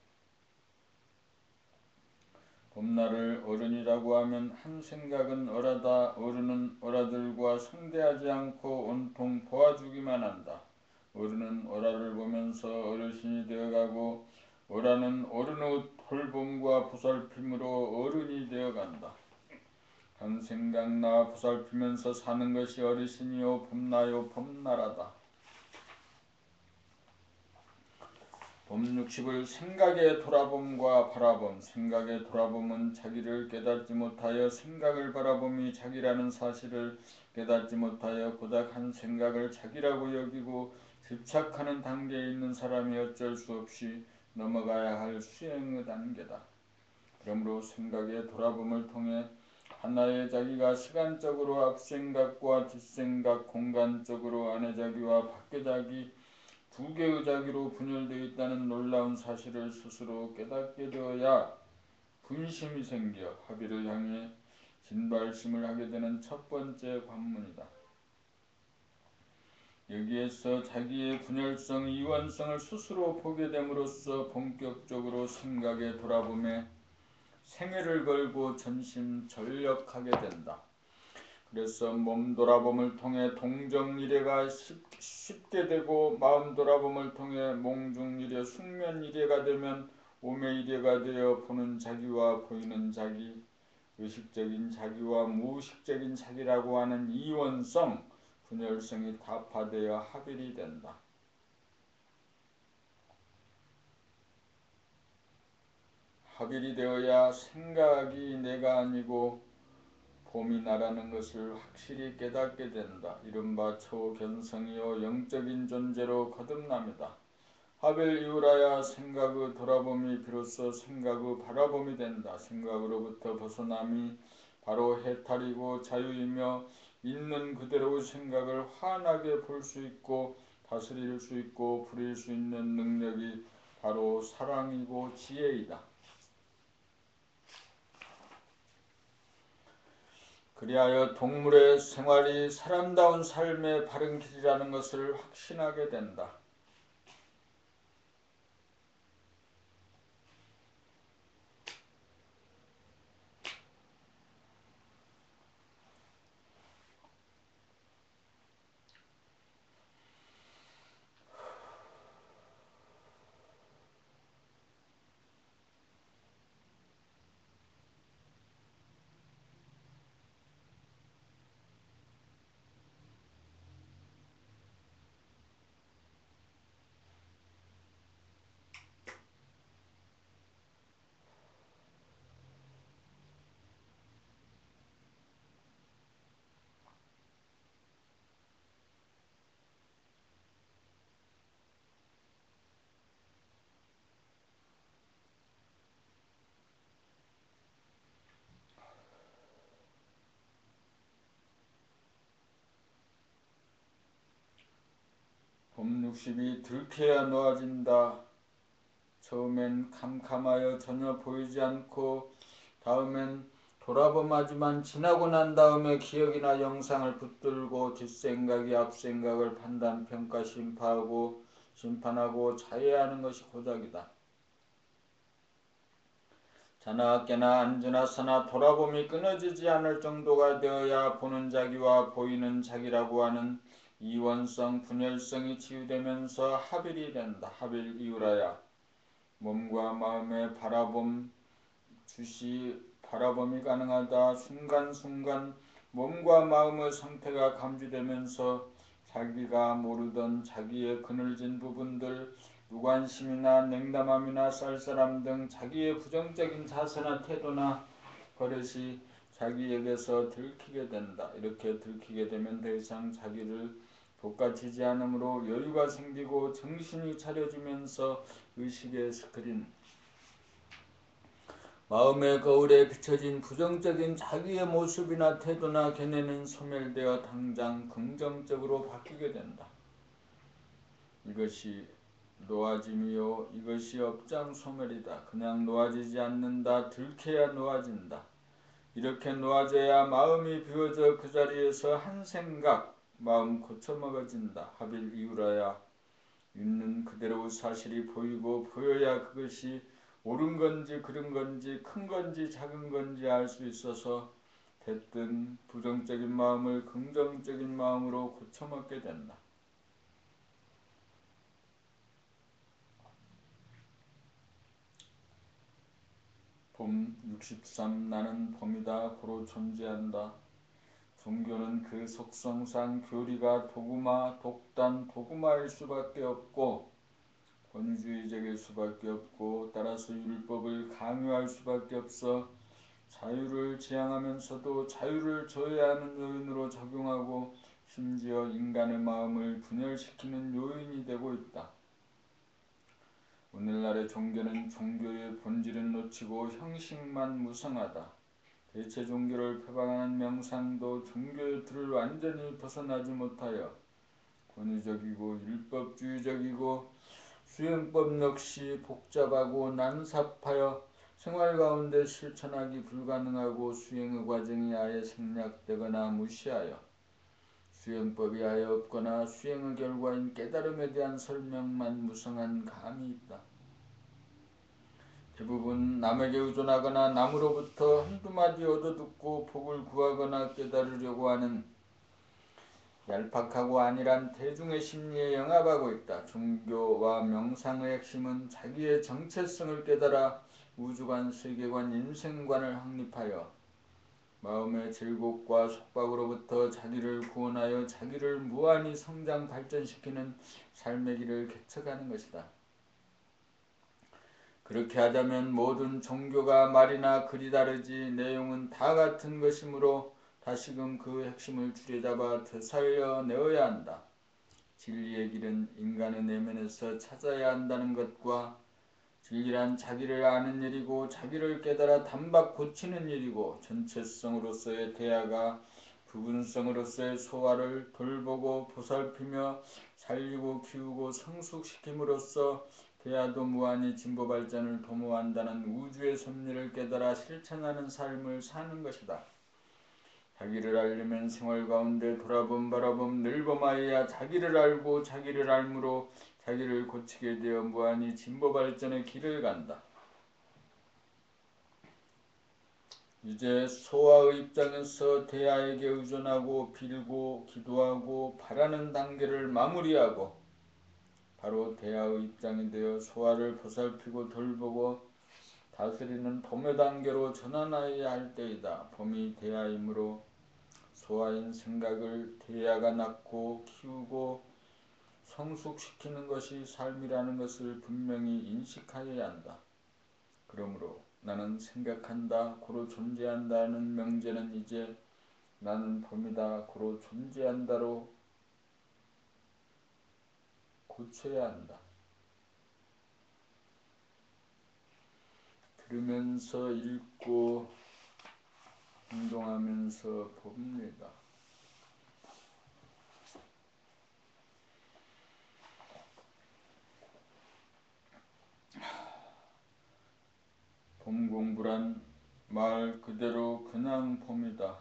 봄날을 어른이라고 하면 한 생각은 어라다. 어른은 어라들과 상대하지 않고 온통 보아주기만 한다. 어른은 어라를 보면서 어르신이 되어가고 어라는 어른의 돌봄과 보살핌으로 어른이 되어간다. 한 생각나 보살피면서 사는 것이 어르신이요 봄나요 봄나라다. 봄 60을 생각의 돌아봄과 바라봄. 생각의 돌아봄은 자기를 깨닫지 못하여 생각을 바라봄이 자기라는 사실을 깨닫지 못하여 고작 한 생각을 자기라고 여기고 집착하는 단계에 있는 사람이 어쩔 수 없이 넘어가야 할 수행의 단계다. 그러므로 생각의 돌아봄을 통해 하나의 자기가 시간적으로 앞생각과 뒷생각, 공간적으로 안의 자기와 밖의 자기 두 개의 자기로 분열되어 있다는 놀라운 사실을 스스로 깨닫게 되어야 분심이 생겨 합의를 향해 진발심을 하게 되는 첫 번째 관문이다. 여기에서 자기의 분열성, 이원성을 스스로 보게 됨으로써 본격적으로 생각에 돌아봄에 생애를 걸고 전심전력하게 된다. 그래서 몸 돌아봄을 통해 동정이래가 쉽게 되고 마음 돌아봄을 통해 몽중이래, 숙면이래가 되면 오매이래가 되어 보는 자기와 보이는 자기, 의식적인 자기와 무의식적인 자기라고 하는 이원성, 분열성이 타파되어 합일이 된다. 합일이 되어야 생각이 내가 아니고 봄이 나라는 것을 확실히 깨닫게 된다. 이른바 초견성이요 영적인 존재로 거듭납니다. 합일 이후라야 생각의 돌아봄이 비로소 생각의 바라봄이 된다. 생각으로부터 벗어남이 바로 해탈이고 자유이며 있는 그대로의 생각을 환하게 볼 수 있고 다스릴 수 있고 부릴 수 있는 능력이 바로 사랑이고 지혜이다. 그리하여 동물의 생활이 사람다운 삶의 바른 길이라는 것을 확신하게 된다. 봄 60이 들켜야 놓아진다. 처음엔 캄캄하여 전혀 보이지 않고 다음엔 돌아봄하지만 지나고 난 다음에 기억이나 영상을 붙들고 뒷생각이 앞생각을 판단, 평가, 심판하고 자해하는 것이 고작이다. 자나 깨나 앉으나 서나 돌아봄이 끊어지지 않을 정도가 되어야 보는 자기와 보이는 자기라고 하는 이원성, 분열성이 치유되면서 합일이 된다. 합일 이후라야 몸과 마음의 바라봄이 가능하다. 순간순간 몸과 마음의 상태가 감지되면서 자기가 모르던 자기의 그늘진 부분들, 무관심이나 냉담함이나 쌀쌀함 등 자기의 부정적인 자세나 태도나 버릇이 자기에게서 들키게 된다. 이렇게 들키게 되면 더 이상 자기를 독가치지 않으므로 여유가 생기고 정신이 차려지면서 의식의 스크린, 마음의 거울에 비춰진 부정적인 자기의 모습이나 태도나 견해는 소멸되어 당장 긍정적으로 바뀌게 된다. 이것이 놓아짐이요, 이것이 업장 소멸이다. 그냥 놓아지지 않는다. 들켜야 놓아진다. 이렇게 놓아져야 마음이 비워져 그 자리에서 한 생각, 마음 고쳐먹어진다. 합일 이후라야 있는 그대로의 사실이 보이고 보여야 그것이 옳은 건지 그른 건지 큰 건지 작은 건지 알 수 있어서 대뜸 부정적인 마음을 긍정적인 마음으로 고쳐먹게 된다. 봄 63 나는 봄이다 고로 존재한다. 종교는 그 속성상 교리가 도구마, 독단, 도구마일 수밖에 없고 권위주의적일 수밖에 없고 따라서 율법을 강요할 수밖에 없어 자유를 지향하면서도 자유를 저해하는 요인으로 작용하고 심지어 인간의 마음을 분열시키는 요인이 되고 있다. 오늘날의 종교는 종교의 본질은 놓치고 형식만 무성하다. 대체 종교를 표방하는 명상도 종교의 틀을 완전히 벗어나지 못하여 권위적이고 율법주의적이고 수행법 역시 복잡하고 난삽하여 생활 가운데 실천하기 불가능하고 수행의 과정이 아예 생략되거나 무시하여 수행법이 아예 없거나 수행의 결과인 깨달음에 대한 설명만 무성한 감이 있다. 대부분 남에게 의존하거나 남으로부터 한두 마디 얻어듣고 복을 구하거나 깨달으려고 하는 얄팍하고 안일한 대중의 심리에 영합하고 있다. 종교와 명상의 핵심은 자기의 정체성을 깨달아 우주관, 세계관, 인생관을 확립하여 마음의 질곡과 속박으로부터 자기를 구원하여 자기를 무한히 성장 발전시키는 삶의 길을 개척하는 것이다. 그렇게 하자면 모든 종교가 말이나 글이 다르지 내용은 다 같은 것이므로 다시금 그 핵심을 줄여잡아 되살려내어야 한다. 진리의 길은 인간의 내면에서 찾아야 한다는 것과 진리란 자기를 아는 일이고 자기를 깨달아 단박 고치는 일이고 전체성으로서의 대화가 부분성으로서의 소화를 돌보고 보살피며 살리고 키우고 성숙시킴으로써 대화도 무한히 진보 발전을 도모한다는 우주의 섭리를 깨달아 실천하는 삶을 사는 것이다. 자기를 알려면 생활 가운데 돌아봄 바라봄 늘범하여야 자기를 알고 자기를 알므로 자기를 고치게 되어 무한히 진보 발전의 길을 간다. 이제 소아의 입장에서 대하에게 의존하고 빌고 기도하고 바라는 단계를 마무리하고 바로 대하의 입장이 되어 소아를 보살피고 돌보고 다스리는 봄의 단계로 전환하여야 할 때이다. 봄이 대하이므로 소아인 생각을 대하가 낳고 키우고 성숙시키는 것이 삶이라는 것을 분명히 인식하여야 한다. 그러므로 나는 생각한다, 고로 존재한다는 명제는 이제 나는 봄이다, 고로 존재한다로 고쳐야 한다. 들으면서 읽고 행동하면서 봅니다. 봄 공부란 말 그대로 그냥 봄이다.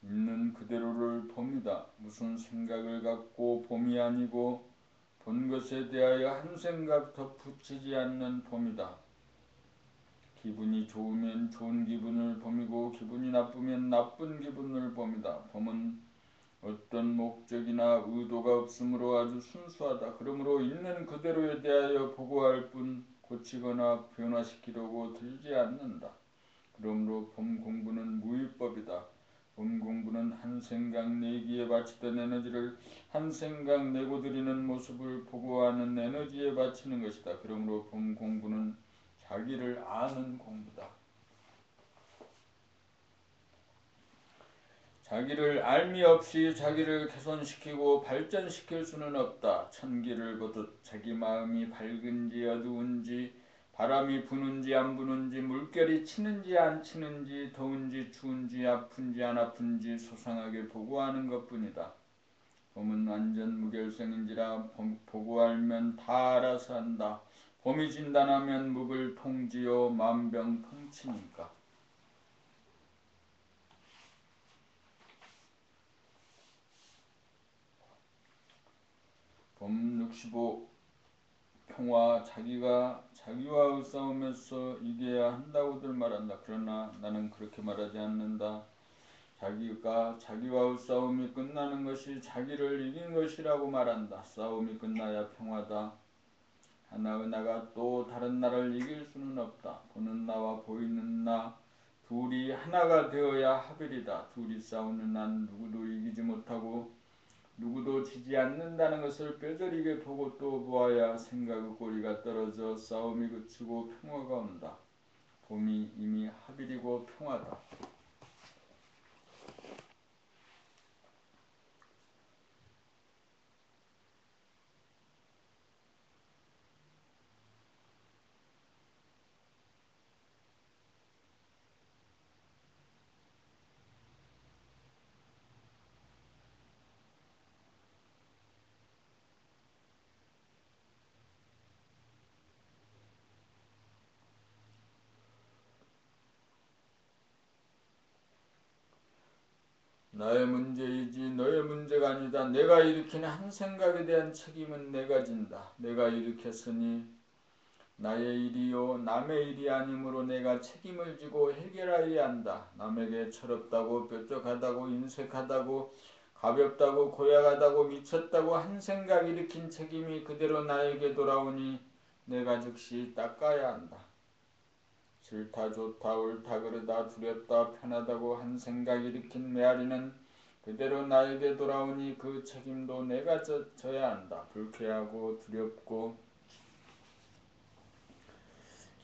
있는 그대로를 봄이다. 무슨 생각을 갖고 봄이 아니고 본 것에 대하여 한 생각 덧붙이지 않는 봄이다. 기분이 좋으면 좋은 기분을 봄이고 기분이 나쁘면 나쁜 기분을 봄이다. 봄은 어떤 목적이나 의도가 없으므로 아주 순수하다. 그러므로 있는 그대로에 대하여 보고할 뿐 고치거나 변화시키려고 들지 않는다. 그러므로 봄 공부는 무위법이다. 봄 공부는 한 생각 내기에 바치던 에너지를 한 생각 내고 드리는 모습을 보고하는 에너지에 바치는 것이다. 그러므로 봄 공부는 자기를 아는 공부다. 자기를 알미 없이 자기를 개선시키고 발전시킬 수는 없다. 천기를 보듯 자기 마음이 밝은지 어두운지 바람이 부는지 안 부는지 물결이 치는지 안 치는지 더운지 추운지 아픈지 안 아픈지 소상하게 보고하는 것뿐이다. 봄은 완전 무결성인지라 보고 알면 다 알아서 한다. 봄이 진단하면 묵을 통지요 만병통치니까. 봄 65 평화 자기가 자기와의 싸움에서 이겨야 한다고들 말한다. 그러나 나는 그렇게 말하지 않는다. 자기가 자기와의 싸움이 끝나는 것이 자기를 이긴 것이라고 말한다. 싸움이 끝나야 평화다. 하나의 나가 또 다른 나를 이길 수는 없다. 보는 나와 보이는 나 둘이 하나가 되어야 하별이다. 둘이 싸우는 난 누구도 이기지 못하고 누구도 지지 않는다는 것을 뼈저리게 보고 또 보아야 생각의 꼬리가 떨어져 싸움이 그치고 평화가 온다. 봄이 이미 하빌이고 평화다. 나의 문제이지 너의 문제가 아니다. 내가 일으킨 한 생각에 대한 책임은 내가 진다. 내가 일으켰으니 나의 일이요 남의 일이 아니므로 내가 책임을 지고 해결하여야 한다. 남에게 철없다고 뾰족하다고 인색하다고 가볍다고 고약하다고 미쳤다고 한 생각 일으킨 책임이 그대로 나에게 돌아오니 내가 즉시 닦아야 한다. 싫다 좋다 옳다 그르다 두렵다 편하다고 한 생각 일으킨 메아리는 그대로 나에게 돌아오니 그 책임도 내가 져야 한다. 불쾌하고 두렵고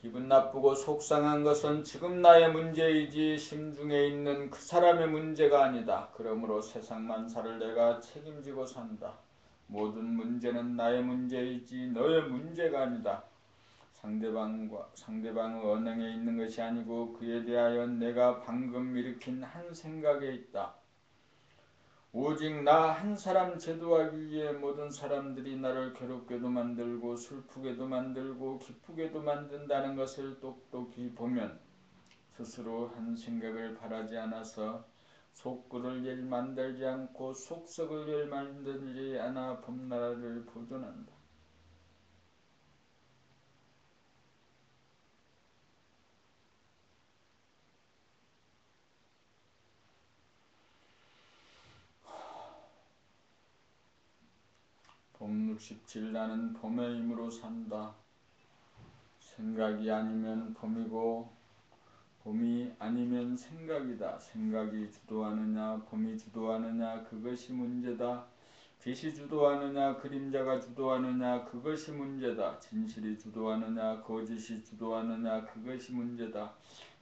기분 나쁘고 속상한 것은 지금 나의 문제이지 심중에 있는 그 사람의 문제가 아니다. 그러므로 세상 만사를 내가 책임지고 산다. 모든 문제는 나의 문제이지 너의 문제가 아니다. 상대방의 언행에 있는 것이 아니고 그에 대하여 내가 방금 일으킨 한 생각에 있다. 오직 나 한 사람 제도하기 위해 모든 사람들이 나를 괴롭게도 만들고 슬프게도 만들고 기쁘게도 만든다는 것을 똑똑히 보면 스스로 한 생각을 바라지 않아서 속구를 일 만들지 않고 속썩을 일 만들지 않아 범나라를 보존한다. 봄 67 나는 봄의 힘으로 산다. 생각이 아니면 봄이고 봄이 아니면 생각이다. 생각이 주도하느냐 봄이 주도하느냐 그것이 문제다. 빛이 주도하느냐 그림자가 주도하느냐 그것이 문제다. 진실이 주도하느냐 거짓이 주도하느냐 그것이 문제다.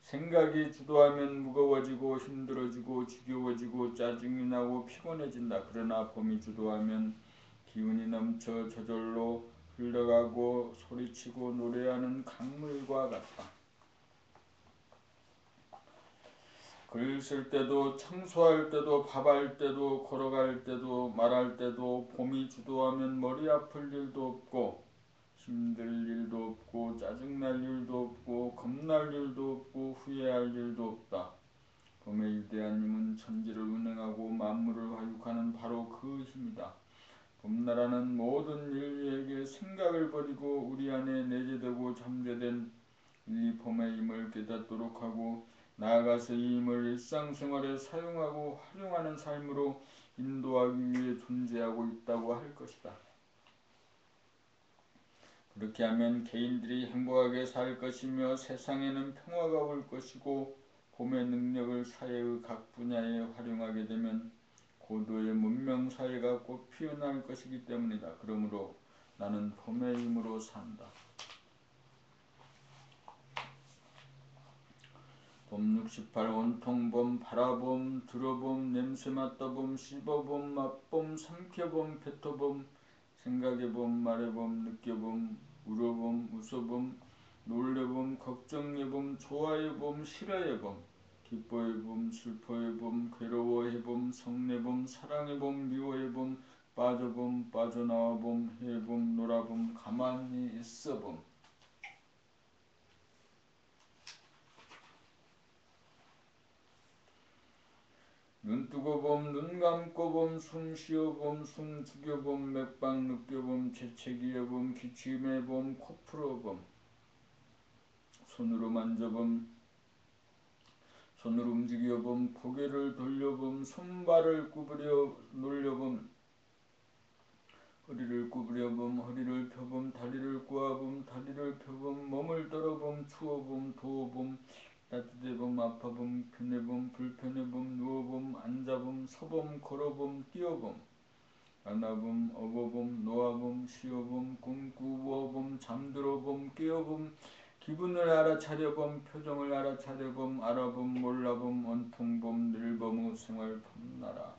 생각이 주도하면 무거워지고 힘들어지고 지겨워지고 짜증이 나고 피곤해진다. 그러나 봄이 주도하면 기운이 넘쳐 저절로 흘러가고 소리치고 노래하는 강물과 같다. 글 쓸 때도 청소할 때도 밥할 때도 걸어갈 때도 말할 때도 봄이 주도하면 머리 아플 일도 없고 힘들 일도 없고 짜증날 일도 없고 겁날 일도 없고 후회할 일도 없다. 봄의 위대한 힘은 천지를 운행하고 만물을 화육하는 바로 그 힘이다. 봄나라는 모든 인류에게 생각을 버리고 우리 안에 내재되고 잠재된 이 봄의 힘을 깨닫도록 하고 나아가서 이 힘을 일상생활에 사용하고 활용하는 삶으로 인도하기 위해 존재하고 있다고 할 것이다. 그렇게 하면 개인들이 행복하게 살 것이며 세상에는 평화가 올 것이고 봄의 능력을 사회의 각 분야에 활용하게 되면 고도의 문명사회가 곧 피어날 것이기 때문이다. 그러므로 나는 봄의 힘으로 산다. 봄 68 온통봄 바라봄 들어봄 냄새맡아봄 씹어봄 맛봄 삼켜봄 뱉어봄 생각해봄 말해봄 느껴봄 울어봄 웃어봄 놀래봄 걱정해봄 좋아해봄 싫어해봄 기뻐해봄 슬퍼해봄 괴로워해봄 성내봄 사랑해봄 미워해봄 빠져봄 빠져나와봄 해봄 놀아봄 가만히 있어봄 눈 뜨고 봄, 눈 감고 봄, 숨 쉬어 봄, 숨 죽여 봄, 맥박 느껴 봄, 재채기해 봄, 기침해 봄, 코 풀어 봄, 손으로 만져 봄, 손으로 움직여 봄, 고개를 돌려 봄, 손발을 구부려 놀려 봄, 허리를 구부려 봄, 허리를 펴 봄, 다리를 꼬아 봄, 다리를 펴 봄, 몸을 떨어 봄, 추워 봄, 더워 봄, 따뜻해봄 아파봄 편해봄 불편해봄 누워봄 앉아봄 서봄 걸어봄 뛰어봄 안아봄 업어봄 놓아봄 쉬어봄 꿈꾸어봄 잠들어봄 깨어봄 기분을 알아차려봄 표정을 알아차려봄 알아봄 몰라봄 온통봄 늘봄의 생활 봄나라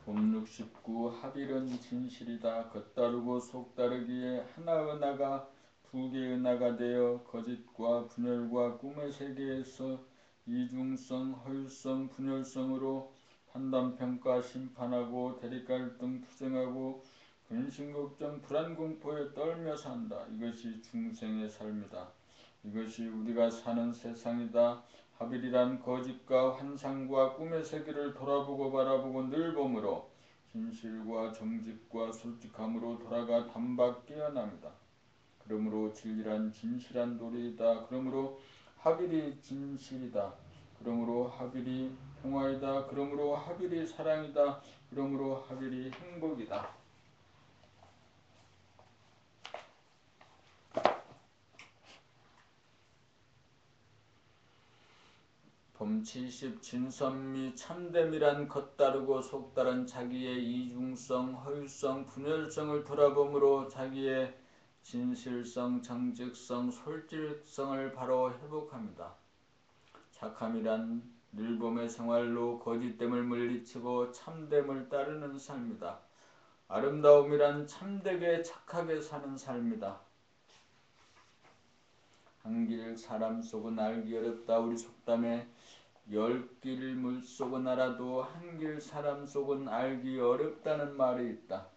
봄 69 합일은 진실이다. 겉다르고 속다르기에 하나 은하가 두 개 은하가 되어 거짓과 분열과 꿈의 세계에서 이중성, 허유성, 분열성으로 판단평가 심판하고 대립갈등 투쟁하고 근심걱정 불안공포에 떨며 산다. 이것이 중생의 삶이다. 이것이 우리가 사는 세상이다. 하빌이란 거짓과 환상과 꿈의 세계를 돌아보고 바라보고 늘 보므로 진실과 정직과 솔직함으로 돌아가 단박 깨어납니다. 그러므로 진리란 진실한 도리이다. 그러므로 하빌이 진실이다. 그러므로 하빌이 평화이다. 그러므로 하빌이 사랑이다. 그러므로 하빌이 행복이다. 범70 진선미 참됨이란 겉다르고 속다른 자기의 이중성, 허유성, 분열성을 돌아봄으로 자기의 진실성, 정직성, 솔직성을 바로 회복합니다. 착함이란 늘봄의 생활로 거짓됨을 물리치고 참됨을 따르는 삶이다. 아름다움이란 참되게 착하게 사는 삶이다. 한길 사람 속은 알기 어렵다. 우리 속담에 10길 물속은 알아도 한길 사람 속은 알기 어렵다는 말이 있다.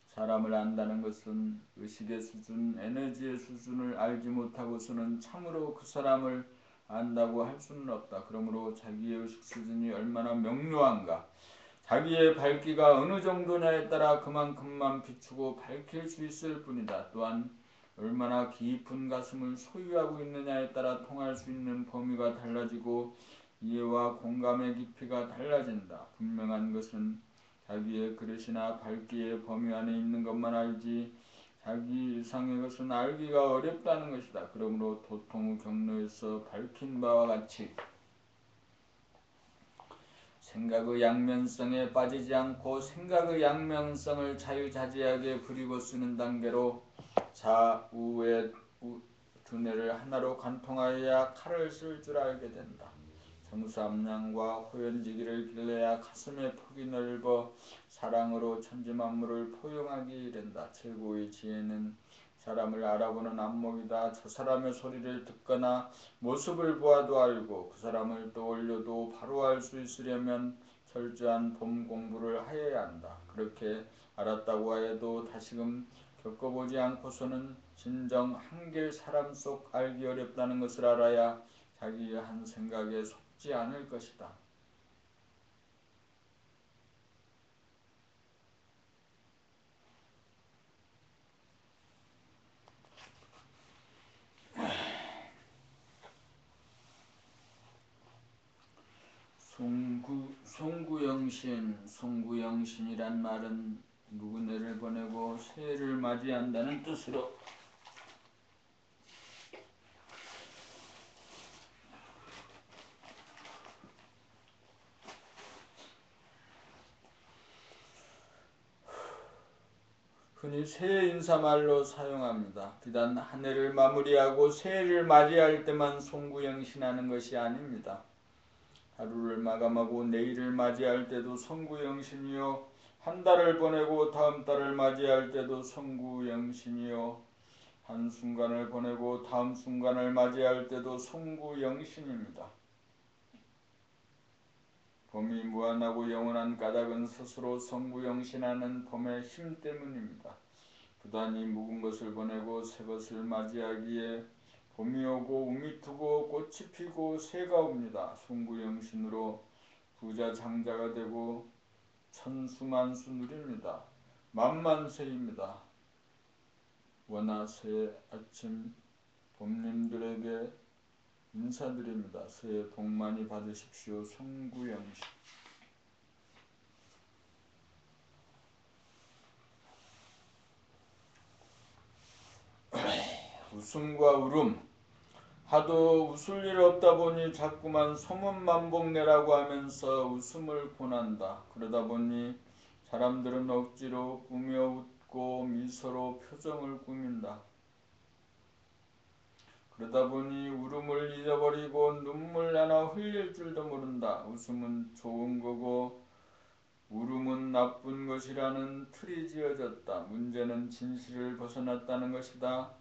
사람을 안다는 것은 의식의 수준, 에너지의 수준을 알지 못하고서는 참으로 그 사람을 안다고 할 수는 없다. 그러므로 자기의 의식 수준이 얼마나 명료한가, 자기의 밝기가 어느 정도냐에 따라 그만큼만 비추고 밝힐 수 있을 뿐이다. 또한 얼마나 깊은 가슴을 소유하고 있느냐에 따라 통할 수 있는 범위가 달라지고 이해와 공감의 깊이가 달라진다. 분명한 것은 자기의 그릇이나 밝기의 범위 안에 있는 것만 알지 자기 이상의 것은 알기가 어렵다는 것이다. 그러므로 도통 후 경로에서 밝힌 바와 같이 생각의 양면성에 빠지지 않고 생각의 양면성을 자유자재하게 부리고 쓰는 단계로 좌우의 두뇌를 하나로 관통하여야 칼을 쓸 줄 알게 된다. 정수함량과 호연지기를 길러야 가슴의 폭이 넓어 사랑으로 천지만물을 포용하기 이른다. 최고의 지혜는 사람을 알아보는 안목이다. 저 사람의 소리를 듣거나 모습을 보아도 알고 그 사람을 떠올려도 바로 알 수 있으려면 철저한 봄 공부를 하여야 한다. 그렇게 알았다고 하여도 다시금 겪어보지 않고서는 진정 한길 사람 속 알기 어렵다는 것을 알아야 자기의 한 생각에 속지 않을 것이다. 송구영신이란 말은 누구네를 보내고 새해를 맞이한다는 뜻으로 흔히 새해 인사말로 사용합니다. 비단 한 해를 마무리하고 새해를 맞이할 때만 송구영신하는 것이 아닙니다. 하루를 마감하고 내일을 맞이할 때도 송구영신이요, 한 달을 보내고 다음 달을 맞이할 때도 송구영신이요, 한순간을 보내고 다음 순간을 맞이할 때도 송구영신입니다. 봄이 무한하고 영원한 까닭은 스스로 송구영신하는 봄의 힘 때문입니다. 부단히 묵은 것을 보내고 새 것을 맞이하기에 봄이 오고 움이 트고 꽃이 피고 새가 옵니다. 송구영신으로 부자 장자가 되고 천수만수 누립니다. 만만세입니다. 원하 새해 아침 봄님들에게 인사드립니다. 새해 복 많이 받으십시오. 송구영신. 웃음과 울음. 하도 웃을 일 없다 보니 자꾸만 소문만복내라고 하면서 웃음을 권한다. 그러다 보니 사람들은 억지로 꾸며 웃고 미소로 표정을 꾸민다. 그러다 보니 울음을 잊어버리고 눈물 하나 흘릴 줄도 모른다. 웃음은 좋은 거고 울음은 나쁜 것이라는 틀이 지어졌다. 문제는 진실을 벗어났다는 것이다.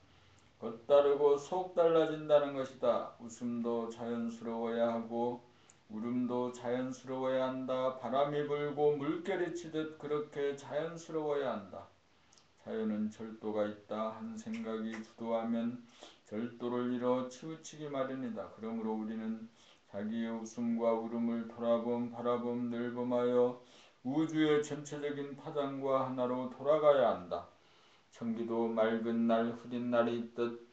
겉다르고 속 달라진다는 것이다. 웃음도 자연스러워야 하고 울음도 자연스러워야 한다. 바람이 불고 물결이 치듯 그렇게 자연스러워야 한다. 자연은 절도가 있다. 한 생각이 주도하면 절도를 이뤄 치우치기 마련이다. 그러므로 우리는 자기의 웃음과 울음을 바라봄 늘봄하여 우주의 전체적인 파장과 하나로 돌아가야 한다. 청기도 맑은 날 흐린 날이 있듯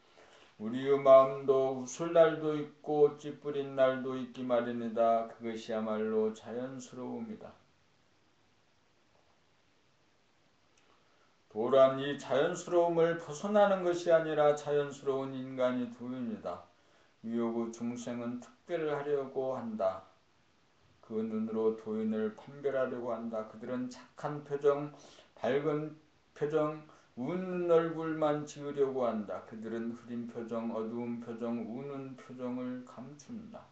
우리의 마음도 웃을 날도 있고 찌푸린 날도 있기 마련이다. 그것이야말로 자연스러움이다. 도란 이 자연스러움을 벗어나는 것이 아니라 자연스러운 인간이 도인이다. 위호구 중생은 특별을 하려고 한다. 그 눈으로 도인을 판별하려고 한다. 그들은 착한 표정, 밝은 표정, 웃는 얼굴만 지으려고 한다. 그들은 흐린 표정, 어두운 표정, 우는 표정을 감춘다.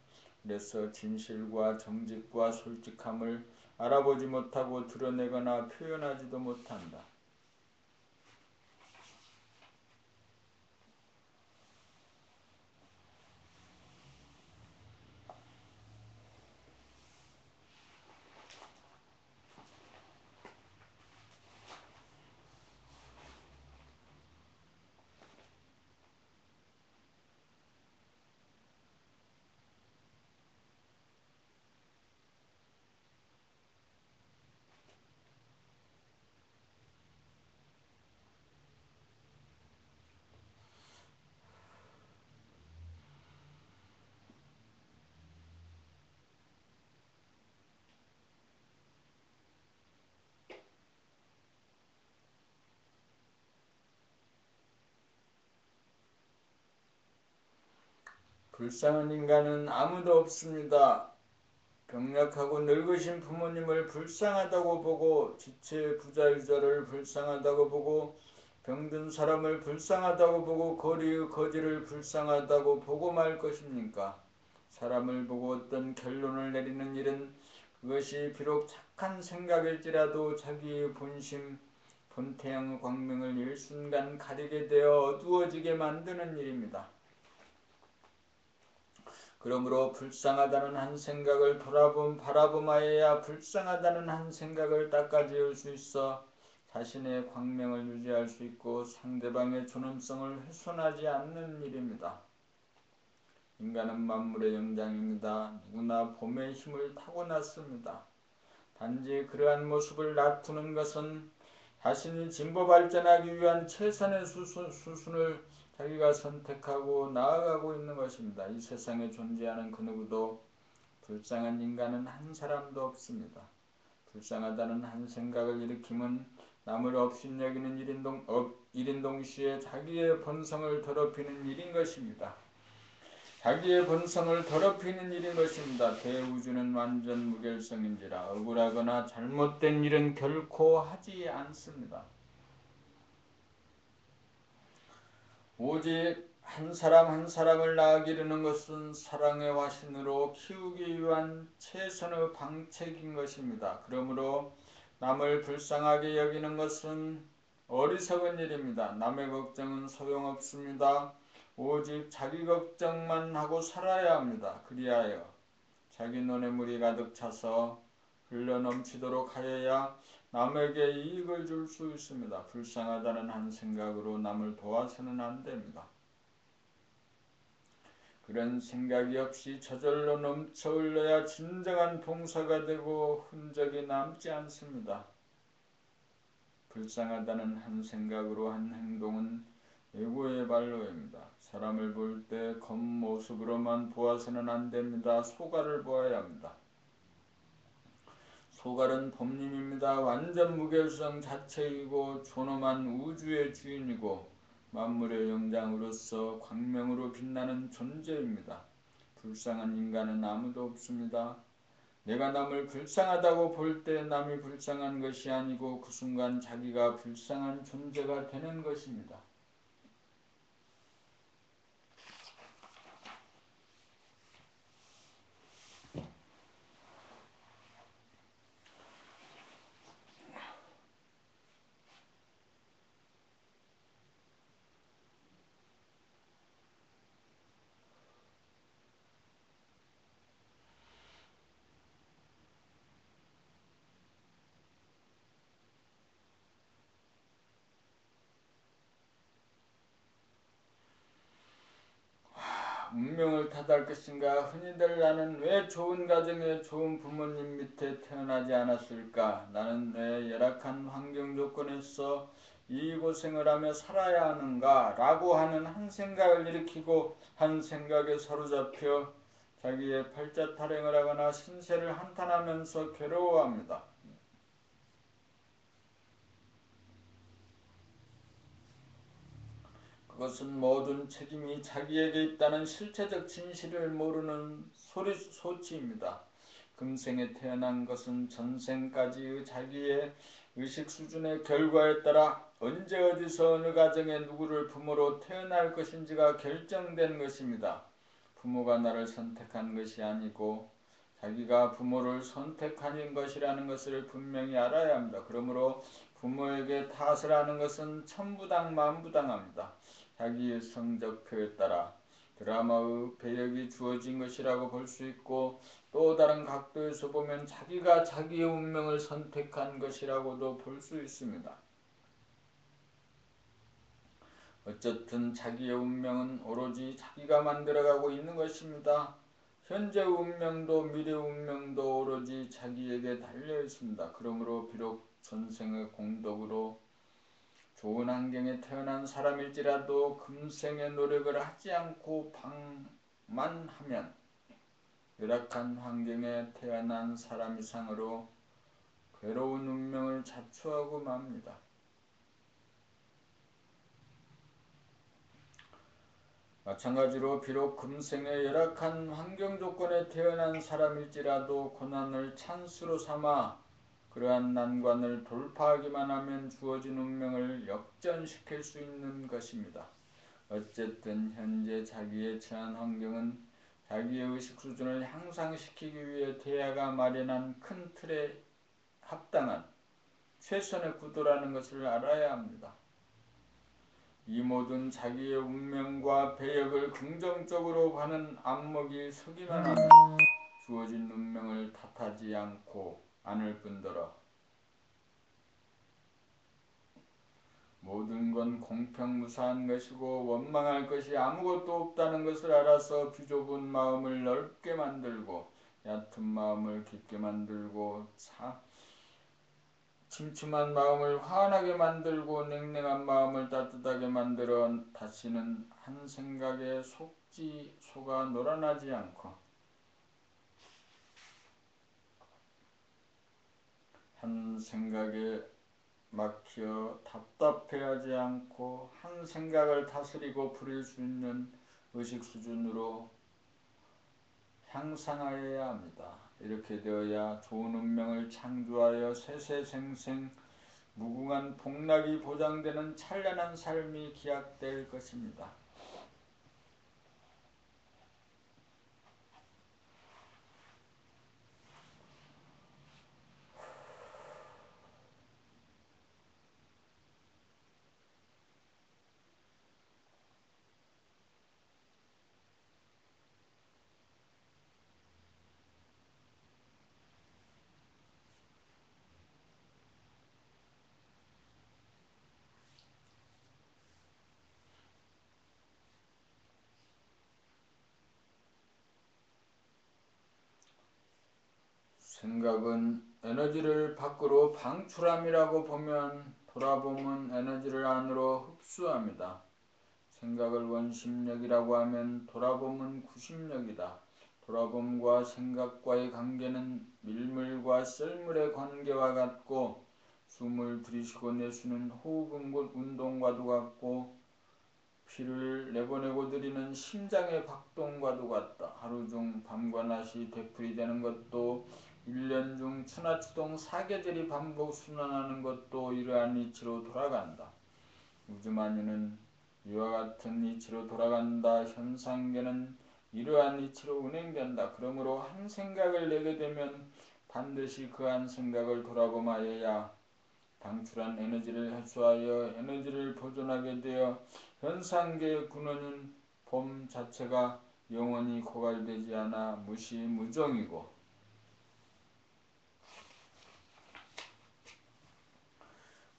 그래서 진실과 정직과 솔직함을 알아보지 못하고 드러내거나 표현하지도 못한다. 불쌍한 인간은 아무도 없습니다. 병약하고 늙으신 부모님을 불쌍하다고 보고 지체 부자유자를 불쌍하다고 보고 병든 사람을 불쌍하다고 보고 거리의 거지를 불쌍하다고 보고 말 것입니까? 사람을 보고 어떤 결론을 내리는 일은 그것이 비록 착한 생각일지라도 자기의 본심, 본태양의 광명을 일순간 가리게 되어 어두워지게 만드는 일입니다. 그러므로 불쌍하다는 한 생각을 바라봄하여야 불쌍하다는 한 생각을 닦아지을 수 있어 자신의 광명을 유지할 수 있고 상대방의 존엄성을 훼손하지 않는 일입니다. 인간은 만물의 영장입니다. 누구나 봄의 힘을 타고났습니다. 단지 그러한 모습을 나타내는 것은 자신이 진보 발전하기 위한 최선의 수순을 자기가 선택하고 나아가고 있는 것입니다. 이 세상에 존재하는 그 누구도 불쌍한 인간은 한 사람도 없습니다. 불쌍하다는 한 생각을 일으키면 남을 업신여기는 일인 동시에 자기의 본성을 더럽히는 일인 것입니다. 자기의 본성을 더럽히는 일인 것입니다. 대우주는 완전 무결성인지라 억울하거나 잘못된 일은 결코 하지 않습니다. 오직 한 사람 한 사람을 낳아 기르는 것은 사랑의 화신으로 키우기 위한 최선의 방책인 것입니다. 그러므로 남을 불쌍하게 여기는 것은 어리석은 일입니다. 남의 걱정은 소용없습니다. 오직 자기 걱정만 하고 살아야 합니다. 그리하여 자기 눈에 물이 가득 차서 흘러넘치도록 하여야 남에게 이익을 줄 수 있습니다. 불쌍하다는 한 생각으로 남을 도와서는 안 됩니다. 그런 생각이 없이 저절로 넘쳐 흘러야 진정한 봉사가 되고 흔적이 남지 않습니다. 불쌍하다는 한 생각으로 한 행동은 예고의 발로입니다. 사람을 볼 때 겉모습으로만 보아서는 안 됩니다. 소갈을 보아야 합니다. 소갈은 법림입니다. 완전 무결성 자체이고 존엄한 우주의 주인이고 만물의 영장으로서 광명으로 빛나는 존재입니다. 불쌍한 인간은 아무도 없습니다. 내가 남을 불쌍하다고 볼 때 남이 불쌍한 것이 아니고 그 순간 자기가 불쌍한 존재가 되는 것입니다. 운명을 탓할 것인가? 흔히들 나는 왜 좋은 가정에 좋은 부모님 밑에 태어나지 않았을까? 나는 왜 열악한 환경 조건에서 이 고생을 하며 살아야 하는가? 라고 하는 한 생각을 일으키고 한 생각에 사로잡혀 자기의 팔자 타령을 하거나 신세를 한탄하면서 괴로워합니다. 그것은 모든 책임이 자기에게 있다는 실체적 진실을 모르는 소치입니다. 금생에 태어난 것은 전생까지의 자기의 의식 수준의 결과에 따라 언제 어디서 어느 가정에 누구를 부모로 태어날 것인지가 결정된 것입니다. 부모가 나를 선택한 것이 아니고 자기가 부모를 선택하는 것이라는 것을 분명히 알아야 합니다. 그러므로 부모에게 탓을 하는 것은 천부당 만부당합니다. 자기의 성적표에 따라 드라마의 배역이 주어진 것이라고 볼 수 있고 또 다른 각도에서 보면 자기가 자기의 운명을 선택한 것이라고도 볼 수 있습니다. 어쨌든 자기의 운명은 오로지 자기가 만들어가고 있는 것입니다. 현재의 운명도 미래의 운명도 오로지 자기에게 달려 있습니다. 그러므로 비록 전생의 공덕으로 좋은 환경에 태어난 사람일지라도 금생의 노력을 하지 않고 방만 하면 열악한 환경에 태어난 사람 이상으로 괴로운 운명을 자초하고 맙니다. 마찬가지로 비록 금생의 열악한 환경 조건에 태어난 사람일지라도 고난을 찬스로 삼아 그러한 난관을 돌파하기만 하면 주어진 운명을 역전시킬 수 있는 것입니다. 어쨌든 현재 자기의 처한 환경은 자기의 의식 수준을 향상시키기 위해 대야가 마련한 큰 틀에 합당한 최선의 구도라는 것을 알아야 합니다. 이 모든 자기의 운명과 배역을 긍정적으로 봐는 안목이 서기만 하면 주어진 운명을 탓하지 않을 뿐더러 모든 건 공평무사한 것이고 원망할 것이 아무것도 없다는 것을 알아서 비좁은 마음을 넓게 만들고 얕은 마음을 깊게 만들고 침침한 마음을 환하게 만들고 냉랭한 마음을 따뜻하게 만들어 다시는 한 생각에 속아 놀아나지 않고 한 생각에 막혀 답답해하지 않고 한 생각을 다스리고 부릴 수 있는 의식 수준으로 향상하여야 합니다. 이렇게 되어야 좋은 운명을 창조하여 세세생생 무궁한 복락이 보장되는 찬란한 삶이 기약될 것입니다. 생각은 에너지를 밖으로 방출함이라고 보면 돌아보면 에너지를 안으로 흡수합니다. 생각을 원심력이라고 하면 돌아보면 구심력이다. 돌아봄과 생각과의 관계는 밀물과 썰물의 관계와 같고 숨을 들이쉬고 내쉬는 호흡 운동과도 같고 피를 내보내고 들이는 심장의 박동과도 같다. 하루 중 밤과 낮이 되풀이되는 것도 1년 중 추나추동 사계절이 반복 순환하는 것도 이러한 이치로 돌아간다. 우주만유는 이와 같은 이치로 돌아간다. 현상계는 이러한 이치로 운행된다. 그러므로 한 생각을 내게 되면 반드시 그 한 생각을 돌아보아야 방출한 에너지를 해소하여 에너지를 보존하게 되어 현상계의 근원인 봄 자체가 영원히 고갈되지 않아 무시무정이고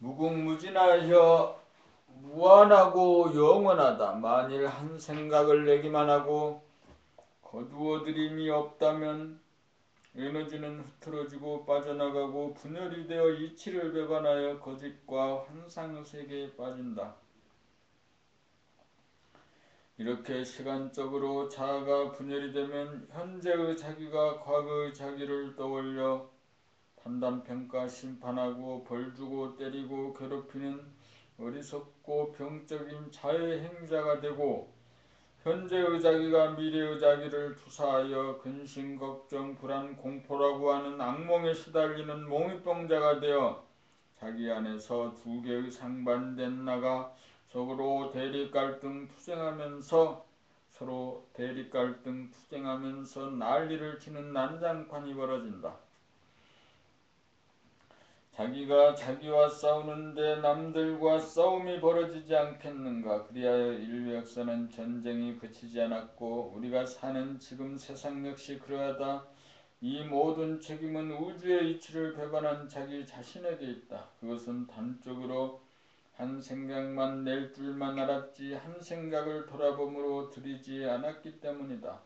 무궁무진하여 무한하고 영원하다. 만일 한 생각을 내기만 하고 거두어들임이 없다면 에너지는 흐트러지고 빠져나가고 분열이 되어 이치를 배반하여 거짓과 환상의 세계에 빠진다. 이렇게 시간적으로 자아가 분열이 되면 현재의 자기가 과거의 자기를 떠올려 판단평가 심판하고 벌주고 때리고 괴롭히는 어리석고 병적인 자해행자가 되고 현재의 자기가 미래의 자기를 투사하여 근심, 걱정, 불안, 공포라고 하는 악몽에 시달리는 몽유병자가 되어 자기 안에서 두 개의 상반된 나가 서로 대립갈등 투쟁하면서 난리를 치는 난장판이 벌어진다. 자기가 자기와 싸우는데 남들과 싸움이 벌어지지 않겠는가. 그리하여 인류 역사는 전쟁이 그치지 않았고 우리가 사는 지금 세상 역시 그러하다. 이 모든 책임은 우주의 이치를 배반한 자기 자신에게 있다. 그것은 단적으로 한 생각만 낼 줄만 알았지 한 생각을 돌아봄으로 들이지 않았기 때문이다.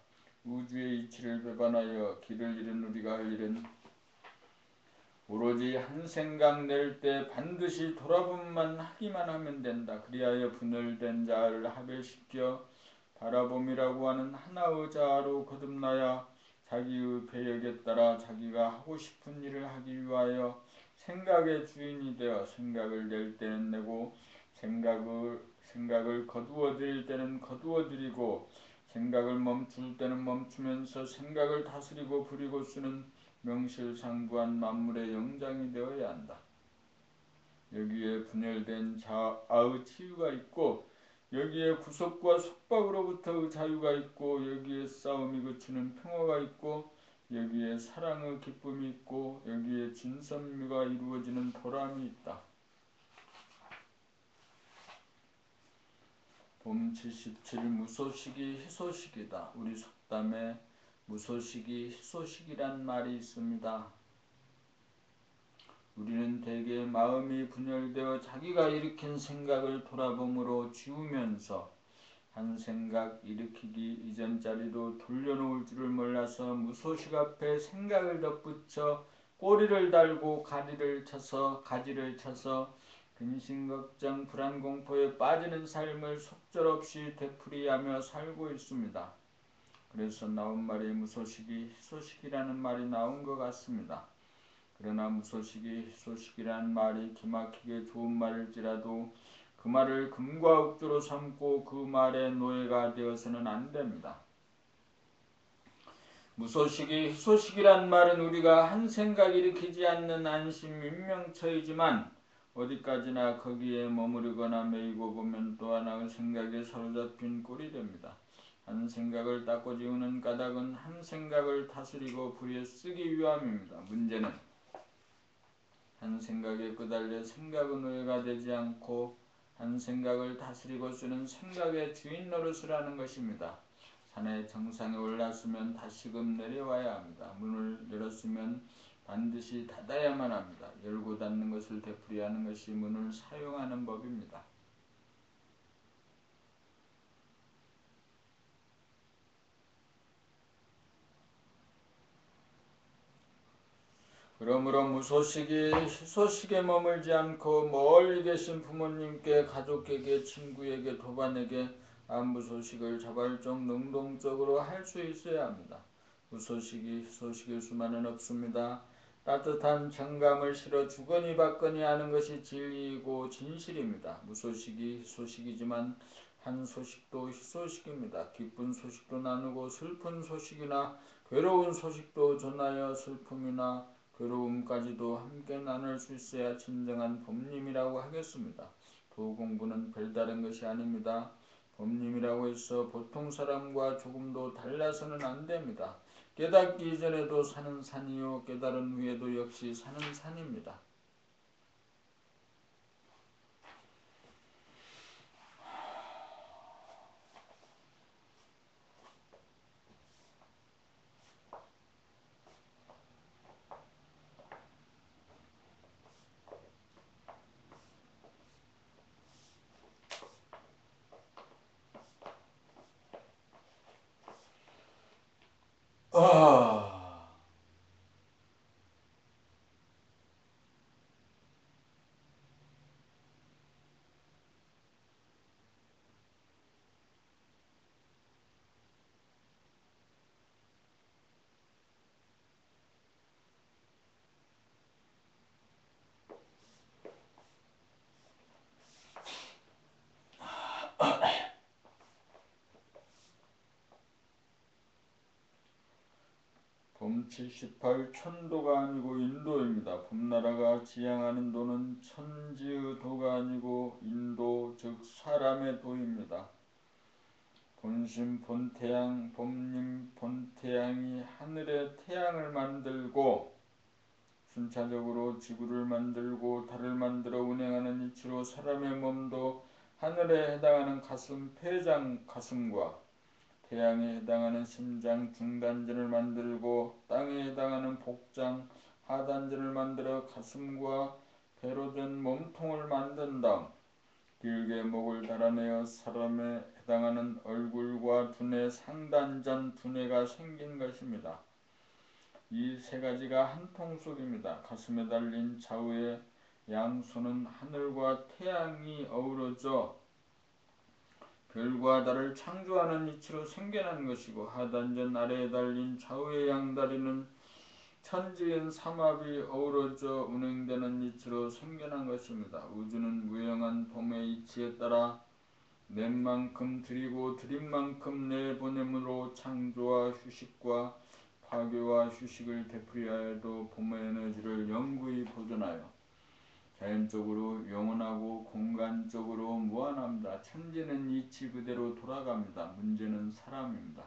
우주의 이치를 배반하여 길을 잃은 우리가 할 일은 오로지 한 생각 낼 때 반드시 돌아봄만 하기만 하면 된다. 그리하여 분열된 자아를 합일시켜 바라봄이라고 하는 하나의 자아로 거듭나야 자기의 배역에 따라 자기가 하고 싶은 일을 하기 위하여 생각의 주인이 되어 생각을 낼 때는 내고 생각을 거두어들일 때는 거두어들이고 생각을 멈출 때는 멈추면서 생각을 다스리고 부리고 쓰는 명실상부한 만물의 영장이 되어야 한다. 여기에 분열된 자아의 치유가 있고 여기에 구속과 속박으로부터의 자유가 있고 여기에 싸움이 그치는 평화가 있고 여기에 사랑의 기쁨이 있고 여기에 진선미가 이루어지는 보람이 있다. 봄 77 무소식이 희소식이다. 우리 속담에 무소식이 희소식이란 말이 있습니다. 우리는 대개 마음이 분열되어 자기가 일으킨 생각을 돌아봄으로 지우면서 한 생각 일으키기 이전 자리로 돌려놓을 줄을 몰라서 무소식 앞에 생각을 덧붙여 꼬리를 달고 가지를 쳐서 근심 걱정 불안 공포에 빠지는 삶을 속절없이 되풀이하며 살고 있습니다. 그래서 나온 말이 무소식이 희소식이라는 말이 나온 것 같습니다. 그러나 무소식이 희소식이라는 말이 기막히게 좋은 말일지라도 그 말을 금과 옥조로 삼고 그 말의 노예가 되어서는 안 됩니다. 무소식이 희소식이란 말은 우리가 한 생각 일으키지 않는 안심 민명처이지만 어디까지나 거기에 머무르거나 매이고 보면 또 하나의 생각에 사로잡힌 꼴이 됩니다. 한 생각을 닦고 지우는 까닭은 한 생각을 다스리고 부리에 쓰기 위함입니다. 문제는 한 생각에 끄달려 생각의 노예가 되지 않고 한 생각을 다스리고 쓰는 생각의 주인 노릇을 하는 것입니다. 산의 정상에 올랐으면 다시금 내려와야 합니다. 문을 열었으면 반드시 닫아야만 합니다. 열고 닫는 것을 되풀이하는 것이 문을 사용하는 법입니다. 그러므로 무소식이 희소식에 머물지 않고 멀리 계신 부모님께 가족에게 친구에게 도반에게 안부소식을 자발적 능동적으로 할 수 있어야 합니다. 무소식이 희소식일 수만은 없습니다. 따뜻한 정감을 실어 주거니 받거니 하는 것이 진리이고 진실입니다. 무소식이 희소식이지만 한 소식도 희소식입니다. 기쁜 소식도 나누고 슬픈 소식이나 괴로운 소식도 전하여 슬픔이나 괴로움까지도 함께 나눌 수 있어야 진정한 법림이라고 하겠습니다. 도공부는 별다른 것이 아닙니다. 법림이라고 해서 보통 사람과 조금도 달라서는 안 됩니다. 깨닫기 이전에도 사는 산이요 깨달은 후에도 역시 사는 산입니다. 78. 천도가 아니고 인도입니다. 봄나라가 지향하는 도는 천지의 도가 아니고 인도, 즉 사람의 도입니다. 본심 본태양, 봄님 본태양이 하늘의 태양을 만들고 순차적으로 지구를 만들고 달을 만들어 운행하는 이치로 사람의 몸도 하늘에 해당하는 가슴, 폐장, 가슴과 태양에 해당하는 심장, 중단전을 만들고 땅에 해당하는 복장, 하단전을 만들어 가슴과 배로 된 몸통을 만든 다음 길게 목을 달아내어 사람에 해당하는 얼굴과 두뇌, 상단전 두뇌가 생긴 것입니다. 이 세 가지가 한 통속입니다. 가슴에 달린 좌우의 양손은 하늘과 태양이 어우러져 별과 달을 창조하는 이치로 생겨난 것이고 하단전 아래에 달린 좌우의 양다리는 천지인 삼합이 어우러져 운행되는 이치로 생겨난 것입니다. 우주는 무형한 봄의 이치에 따라 낸 만큼 드리고 드린 만큼 내보냄으로 창조와 휴식과 파괴와 휴식을 되풀이하여도 봄의 에너지를 영구히 보존하여 자연적으로 영원하고 공간적으로 무한합니다. 천지는 이치 그대로 돌아갑니다. 문제는 사람입니다.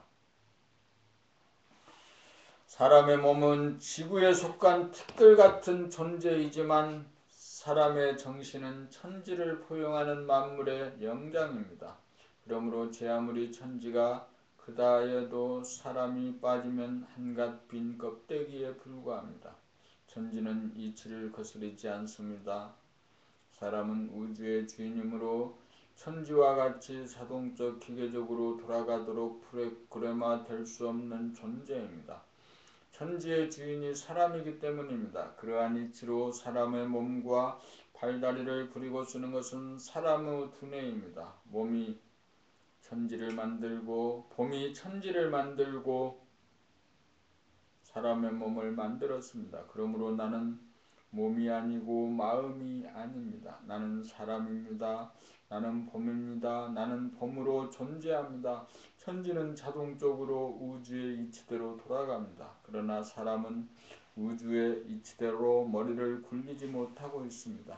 사람의 몸은 지구에 속한 티끌같은 존재이지만 사람의 정신은 천지를 포용하는 만물의 영장입니다. 그러므로 제 아무리 천지가 크다 해도 사람이 빠지면 한갓 빈 껍데기에 불과합니다. 천지는 이치를 거스르지 않습니다. 사람은 우주의 주인이므로 천지와 같이 자동적 기계적으로 돌아가도록 프로그래마 될 수 없는 존재입니다. 천지의 주인이 사람이기 때문입니다. 그러한 이치로 사람의 몸과 발다리를 그리고 쓰는 것은 사람의 두뇌입니다. 봄이 천지를 만들고 사람의 몸을 만들었습니다. 그러므로 나는 몸이 아니고 마음이 아닙니다. 나는 사람입니다. 나는 봄입니다. 나는 봄으로 존재합니다. 천지는 자동적으로 우주의 이치대로 돌아갑니다. 그러나 사람은 우주의 이치대로 머리를 굴리지 못하고 있습니다.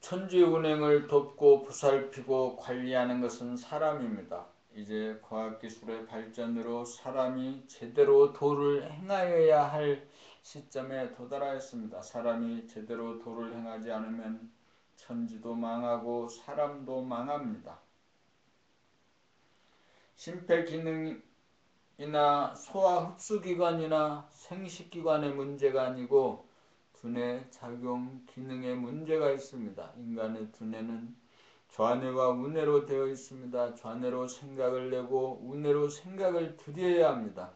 천지 운행을 돕고 보살피고 관리하는 것은 사람입니다. 이제 과학기술의 발전으로 사람이 제대로 도를 행하여야 할 시점에 도달하였습니다. 사람이 제대로 도를 행하지 않으면 천지도 망하고 사람도 망합니다. 심폐기능이나 소화 흡수기관이나 생식기관의 문제가 아니고 두뇌 작용 기능에 문제가 있습니다. 인간의 두뇌는 좌뇌와 우뇌로 되어 있습니다. 좌뇌로 생각을 내고 우뇌로 생각을 들여야 합니다.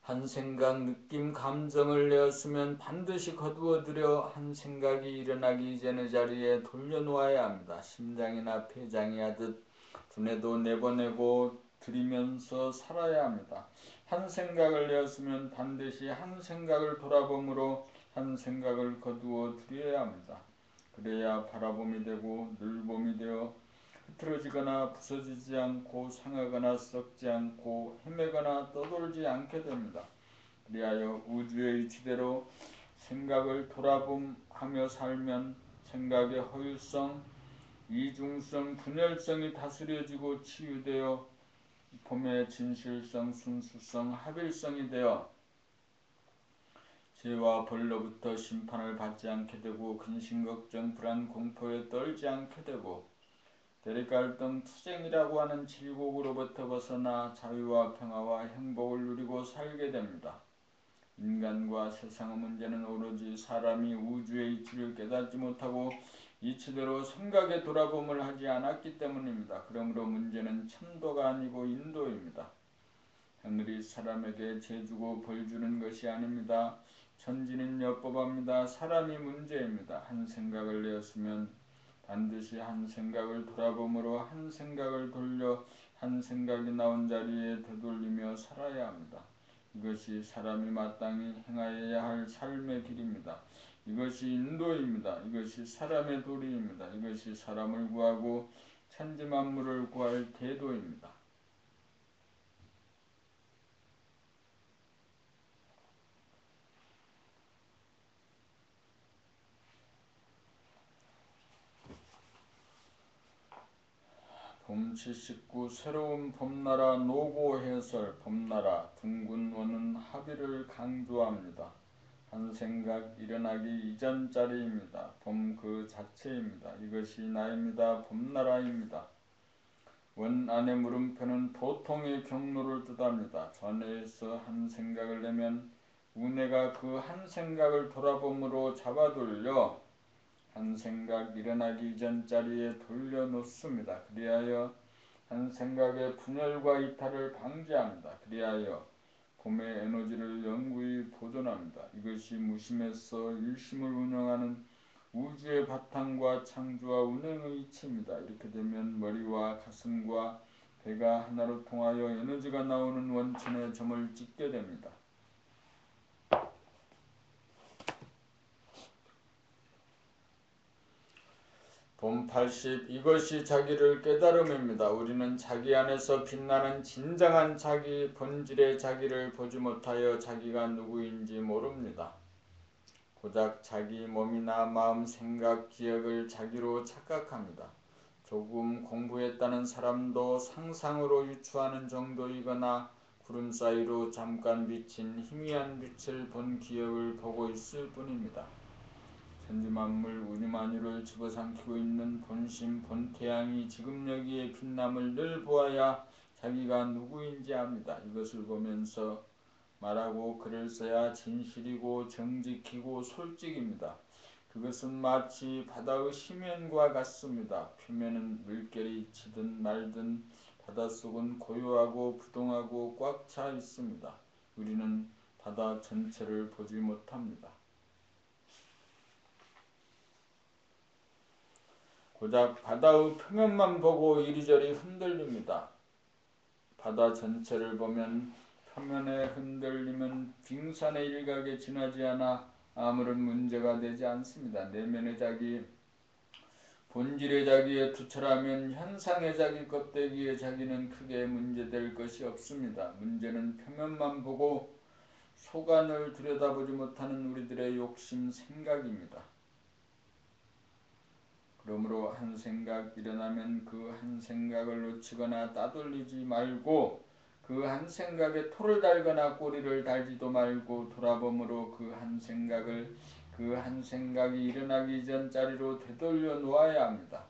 한 생각, 느낌, 감정을 내었으면 반드시 거두어들여 한 생각이 일어나기 전의 자리에 돌려놓아야 합니다. 심장이나 폐장이 하듯 두뇌도 내보내고 들이면서 살아야 합니다. 한 생각을 내었으면 반드시 한 생각을 돌아봄으로 한 생각을 거두어 들여야 합니다. 그래야 바라봄이 되고 늘봄이 되어 흐트러지거나 부서지지 않고 상하거나 썩지 않고 헤매거나 떠돌지 않게 됩니다. 그리하여 우주의 이치대로 생각을 돌아봄하며 살면 생각의 허유성, 이중성, 분열성이 다스려지고 치유되어 봄의 진실성, 순수성, 합일성이 되어 죄와 벌로부터 심판을 받지 않게 되고 근심걱정, 불안, 공포에 떨지 않게 되고 대립갈등, 투쟁이라고 하는 질곡으로부터 벗어나 자유와 평화와 행복을 누리고 살게 됩니다. 인간과 세상의 문제는 오로지 사람이 우주의 이치를 깨닫지 못하고 이치대로 생각의 돌아봄을 하지 않았기 때문입니다. 그러므로 문제는 천도가 아니고 인도입니다. 하늘이 사람에게 죄주고 벌주는 것이 아닙니다. 천지는 엿법합니다. 사람이 문제입니다. 한 생각을 내었으면 반드시 한 생각을 돌아봄으로 한 생각을 돌려 한 생각이 나온 자리에 되돌리며 살아야 합니다. 이것이 사람이 마땅히 행하여야 할 삶의 길입니다. 이것이 인도입니다. 이것이 사람의 도리입니다. 이것이 사람을 구하고 천지만물을 구할 대도입니다. 봄 79 새로운 봄나라 노고 해설 봄나라 둥근 원은 합의를 강조합니다. 한 생각 일어나기 이전짜리입니다. 봄 그 자체입니다. 이것이 나입니다. 봄나라입니다. 원 안의 물음표는 보통의 경로를 뜻합니다. 전해에서 한 생각을 내면 운해가 그 한 생각을 돌아봄으로 잡아돌려 한 생각 일어나기 이전 자리에 돌려놓습니다. 그리하여 한 생각의 분열과 이탈을 방지합니다. 그리하여 봄의 에너지를 영구히 보존합니다. 이것이 무심에서 일심을 운영하는 우주의 바탕과 창조와 운행의 이치입니다. 이렇게 되면 머리와 가슴과 배가 하나로 통하여 에너지가 나오는 원천에 점을 찍게 됩니다. 봄 80 이것이 자기를 깨달음입니다. 우리는 자기 안에서 빛나는 진정한 자기 본질의 자기를 보지 못하여 자기가 누구인지 모릅니다. 고작 자기 몸이나 마음, 생각, 기억을 자기로 착각합니다. 조금 공부했다는 사람도 상상으로 유추하는 정도이거나 구름 사이로 잠깐 비친 희미한 빛을 본 기억을 보고 있을 뿐입니다. 천지만물 우주만유를 집어삼키고 있는 본심 본태양이 지금 여기에 빛남을 늘 보아야 자기가 누구인지 압니다. 이것을 보면서 말하고 글을 써야 진실이고 정직이고 솔직입니다. 그것은 마치 바다의 심연과 같습니다. 표면은 물결이 치든 말든 바닷속은 고요하고 부동하고 꽉 차 있습니다. 우리는 바다 전체를 보지 못합니다. 고작 바다의 표면만 보고 이리저리 흔들립니다. 바다 전체를 보면 표면의 흔들림은 빙산의 일각에 지나지 않아 아무런 문제가 되지 않습니다. 내면의 자기, 본질의 자기에 투철하면 현상의 자기, 껍데기의 자기는 크게 문제될 것이 없습니다. 문제는 표면만 보고 속안을 들여다보지 못하는 우리들의 욕심, 생각입니다. 그러므로 한 생각 일어나면 그 한 생각을 놓치거나 따돌리지 말고 그 한 생각에 토를 달거나 꼬리를 달지도 말고 돌아봄으로 그 한 생각을 그 한 생각이 일어나기 전 자리로 되돌려 놓아야 합니다.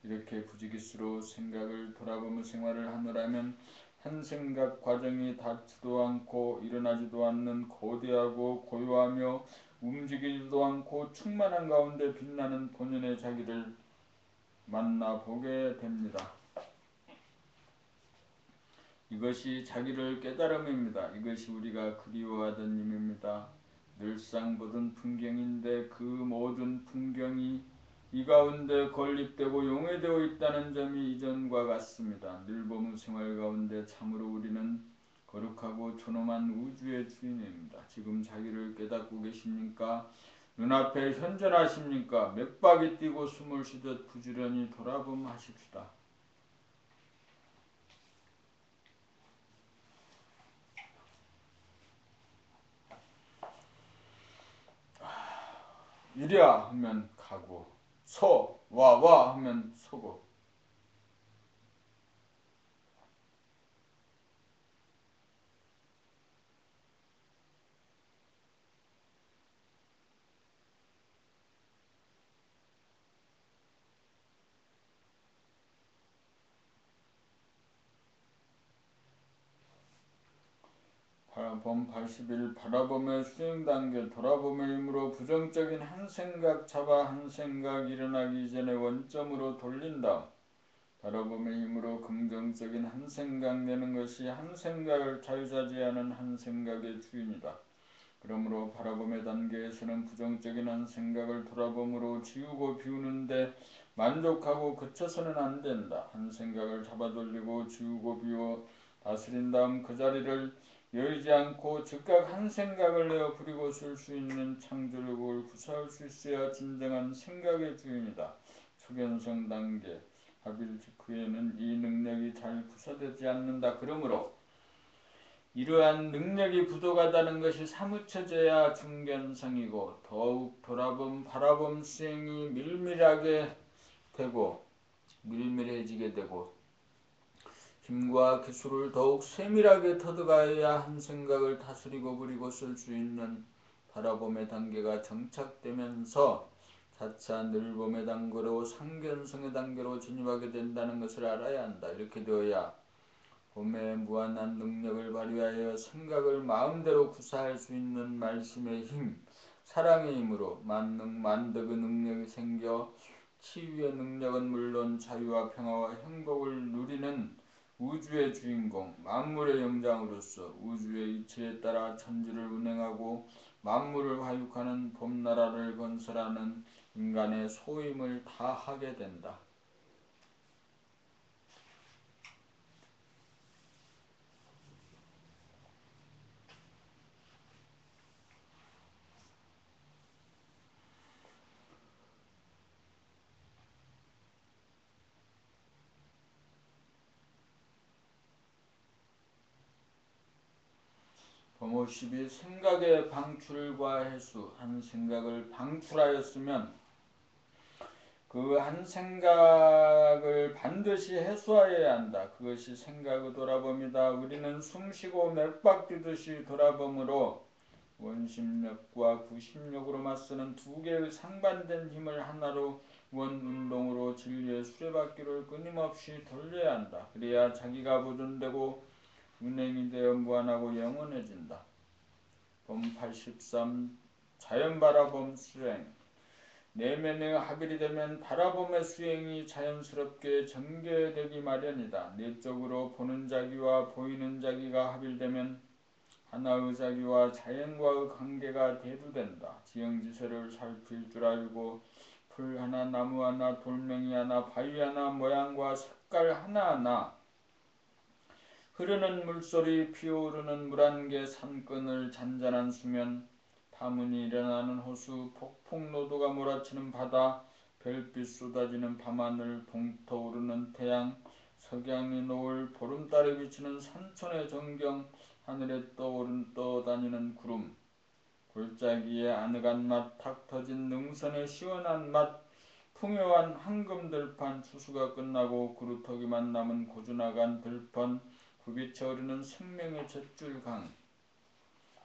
이렇게 부지기수로 생각을 돌아보며 생활을 하노라면 한 생각 과정이 닿지도 않고 일어나지도 않는 거대하고 고요하며 움직이지도 않고 충만한 가운데 빛나는 본연의 자기를 만나보게 됩니다. 이것이 자기를 깨달음입니다. 이것이 우리가 그리워하던 힘입니다. 늘상 보던 풍경인데 그 모든 풍경이 이 가운데 건립되고 용해되어 있다는 점이 이전과 같습니다. 늘봄의 생활 가운데 참으로 우리는 거룩하고 존엄한 우주의 주인입니다. 지금 자기를 깨닫고 계십니까? 눈앞에 현존하십니까? 맥박이 뛰고 숨을 쉬듯 부지런히 돌아봄하십시다. 이랴 하면 가고 와 하면 서고 봄 80일 바라봄의 수행단계 돌아봄의 힘으로 부정적인 한 생각 잡아 한 생각 일어나기 전에 원점으로 돌린 다음 바라봄의 힘으로 긍정적인 한 생각 내는 것이 한 생각을 자유자재하는 한 생각의 주인이다. 그러므로 바라봄의 단계에서는 부정적인 한 생각을 돌아봄으로 지우고 비우는데 만족하고 그쳐서는 안 된다. 한 생각을 잡아돌리고 지우고 비워 다스린 다음 그 자리를 열지 않고 즉각 한 생각을 내어 부리고 쓸 수 있는 창조력을 구사할 수 있어야 진정한 생각의 주인이다. 초견성 단계 합일 직후에는 이 능력이 잘 구사되지 않는다. 그러므로 이러한 능력이 부족하다는 것이 사무쳐져야 중견성이고 더욱 바라봄 수행이 밀밀해지게 되고 힘과 기술을 더욱 세밀하게 터득하여야 한 생각을 다스리고 부리고 쓸 수 있는 바라봄의 단계가 정착되면서 차차 늘봄의 단계로 상견성의 단계로 진입하게 된다는 것을 알아야 한다. 이렇게 되어야 봄의 무한한 능력을 발휘하여 생각을 마음대로 구사할 수 있는 말씀의 힘, 사랑의 힘으로 만능 만덕의 능력이 생겨 치유의 능력은 물론 자유와 평화와 행복을 누리는 우주의 주인공, 만물의 영장으로서 우주의 이치에 따라 천지를 운행하고 만물을 화육하는 봄나라를 건설하는 인간의 소임을 다하게 된다. 봄 50이 생각의 방출과 해수, 한 생각을 방출하였으면 그 한 생각을 반드시 해소하여야 한다. 그것이 생각의 돌아봄이다. 우리는 숨쉬고 맥박 뛰듯이 돌아봄으로 원심력과 구심력으로 맞서는 두 개의 상반된 힘을 하나로 원운동으로 진리의 수레바퀴를 끊임없이 돌려야 한다. 그래야 자기가 보존되고 운행이 되어 무한하고 영원해진다. 봄 83 자연바라봄 수행. 내면의 합일이 되면 바라봄의 수행이 자연스럽게 전개되기 마련이다. 내적으로 보는 자기와 보이는 자기가 합일되면 하나의 자기와 자연과의 관계가 대두된다. 지형지세를 살필 줄 알고 풀 하나, 나무 하나, 돌멩이 하나, 바위 하나, 모양과 색깔 하나하나, 흐르는 물소리, 피어오르는 물 한 개, 산끈을 잔잔한 수면, 파문이 일어나는 호수, 폭풍노도가 몰아치는 바다, 별빛 쏟아지는 밤하늘, 동터오르는 태양, 석양이 노을, 보름달이 비치는 산천의 전경, 하늘에 떠다니는 구름, 골짜기의 아늑한 맛, 탁 터진 능선의 시원한 맛, 풍요한 황금들판, 추수가 끝나고 그루터기만 남은 고즈나간 들판, 굽이쳐 흐르는 생명의 잿줄강,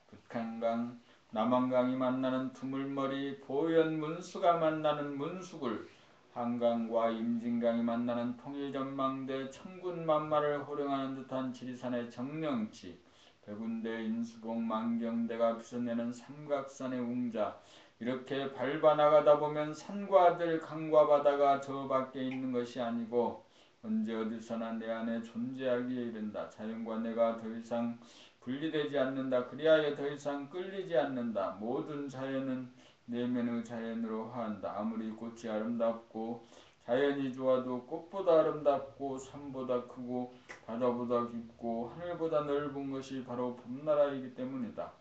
북한강, 남한강이 만나는 두물머리, 보현 문수가 만나는 문수굴, 한강과 임진강이 만나는 통일전망대, 천군만마를 호령하는 듯한 지리산의 정령치, 백운대, 인수봉, 만경대가 빚어내는 삼각산의 웅자, 이렇게 밟아나가다 보면 산과 들, 강과 바다가 저 밖에 있는 것이 아니고 언제 어디서나 내 안에 존재하기에 이른다. 자연과 내가 더 이상 분리되지 않는다. 그리하여 더 이상 끌리지 않는다. 모든 자연은 내면의 자연으로 화한다. 아무리 꽃이 아름답고 자연이 좋아도 꽃보다 아름답고 산보다 크고 바다보다 깊고 하늘보다 넓은 것이 바로 봄나라이기 때문이다.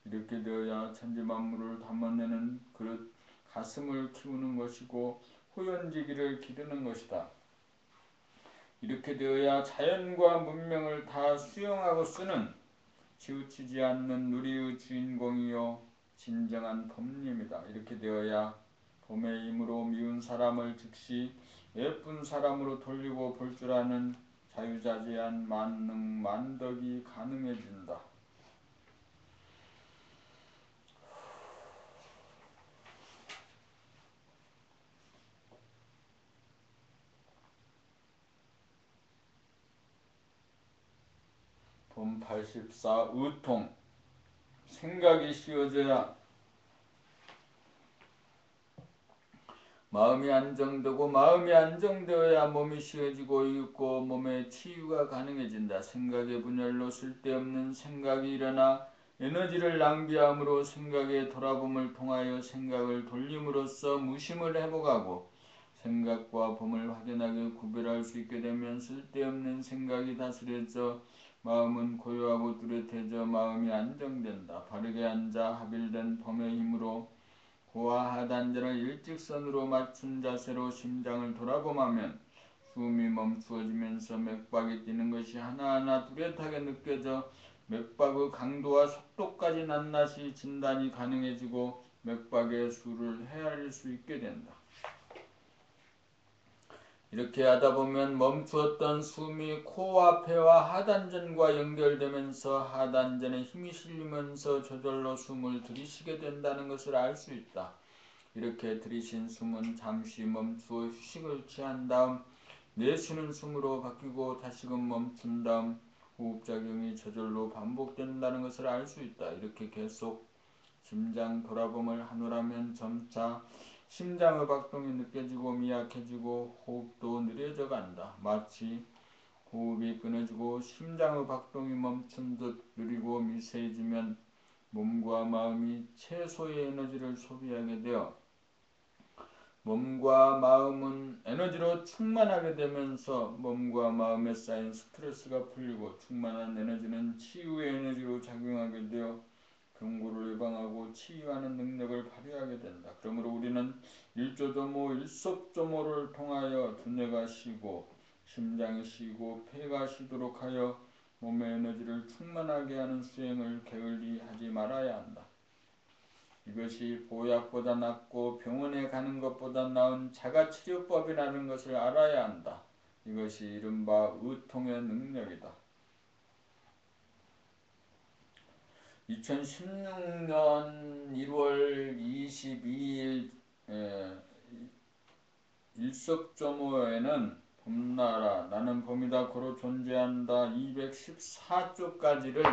이렇게 되어야 천지만물을 담아내는 그릇 가슴을 키우는 것이고 호연지기를 기르는 것이다. 이렇게 되어야 자연과 문명을 다 수용하고 쓰는 치우치지 않는 누리의 주인공이요 진정한 봄님이다. 이렇게 되어야 봄의 힘으로 미운 사람을 즉시 예쁜 사람으로 돌리고 볼 줄 아는 자유자재한 만능 만덕이 가능해진다. 봄 84 의통. 생각이 쉬워져야 마음이 안정되고 마음이 안정되어야 몸이 쉬워지고 있고 몸의 치유가 가능해진다. 생각의 분열로 쓸데없는 생각이 일어나 에너지를 낭비함으로 생각의 돌아봄을 통하여 생각을 돌림으로써 무심을 회복하고 생각과 봄을 확연하게 구별할 수 있게 되면 쓸데없는 생각이 다스려져 마음은 고요하고 뚜렷해져 마음이 안정된다. 바르게 앉아 합일된 봄의 힘으로 고와 하단전을 일직선으로 맞춘 자세로 심장을 돌아봄하면 숨이 멈추어지면서 맥박이 뛰는 것이 하나하나 뚜렷하게 느껴져 맥박의 강도와 속도까지 낱낱이 진단이 가능해지고 맥박의 수를 헤아릴 수 있게 된다. 이렇게 하다 보면 멈추었던 숨이 코와 폐와 하단전과 연결되면서 하단전에 힘이 실리면서 저절로 숨을 들이쉬게 된다는 것을 알 수 있다. 이렇게 들이쉰 숨은 잠시 멈추어 휴식을 취한 다음 내쉬는 숨으로 바뀌고 다시금 멈춘 다음 호흡작용이 저절로 반복된다는 것을 알 수 있다. 이렇게 계속 심장 돌아봄을 하노라면 점차 심장의 박동이 느껴지고 미약해지고 호흡도 느려져 간다. 마치 호흡이 끊어지고 심장의 박동이 멈춘 듯 느리고 미세해지면 몸과 마음이 최소의 에너지를 소비하게 되어 몸과 마음은 에너지로 충만하게 되면서 몸과 마음에 쌓인 스트레스가 풀리고 충만한 에너지는 치유의 에너지로 작용하게 되어 병고를 예방하고 치유하는 능력을 발휘하게 된다. 그러므로 우리는 일조조모, 일석조모를 통하여 두뇌가 쉬고 심장이 쉬고 폐가 쉬도록 하여 몸의 에너지를 충만하게 하는 수행을 게을리 하지 말아야 한다. 이것이 보약보다 낫고 병원에 가는 것보다 나은 자가치료법이라는 것을 알아야 한다. 이것이 이른바 의통의 능력이다. 2016년 1월 22일 일석조모에는 봄나라 나는 봄이다 고로 존재한다 214쪽까지를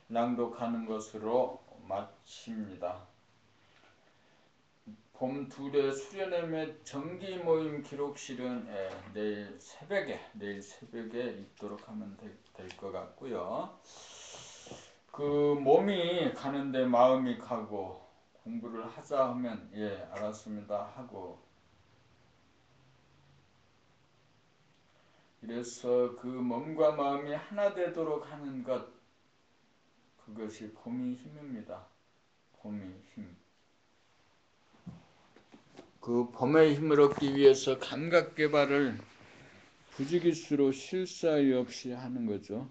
낭독하는 것으로 마칩니다. 봄 둘의 수련회 및 정기 모임 기록실은 내일 새벽에 있도록 하면 될 것 같고요. 그 몸이 가는데 마음이 가고 공부를 하자 하면 알았습니다 하고 이래서 그 몸과 마음이 하나 되도록 하는 것 그것이 봄의 힘입니다. 봄의 힘. 그 봄의 힘을 얻기 위해서 감각 개발을 부지기수로 실사의 없이 하는 거죠.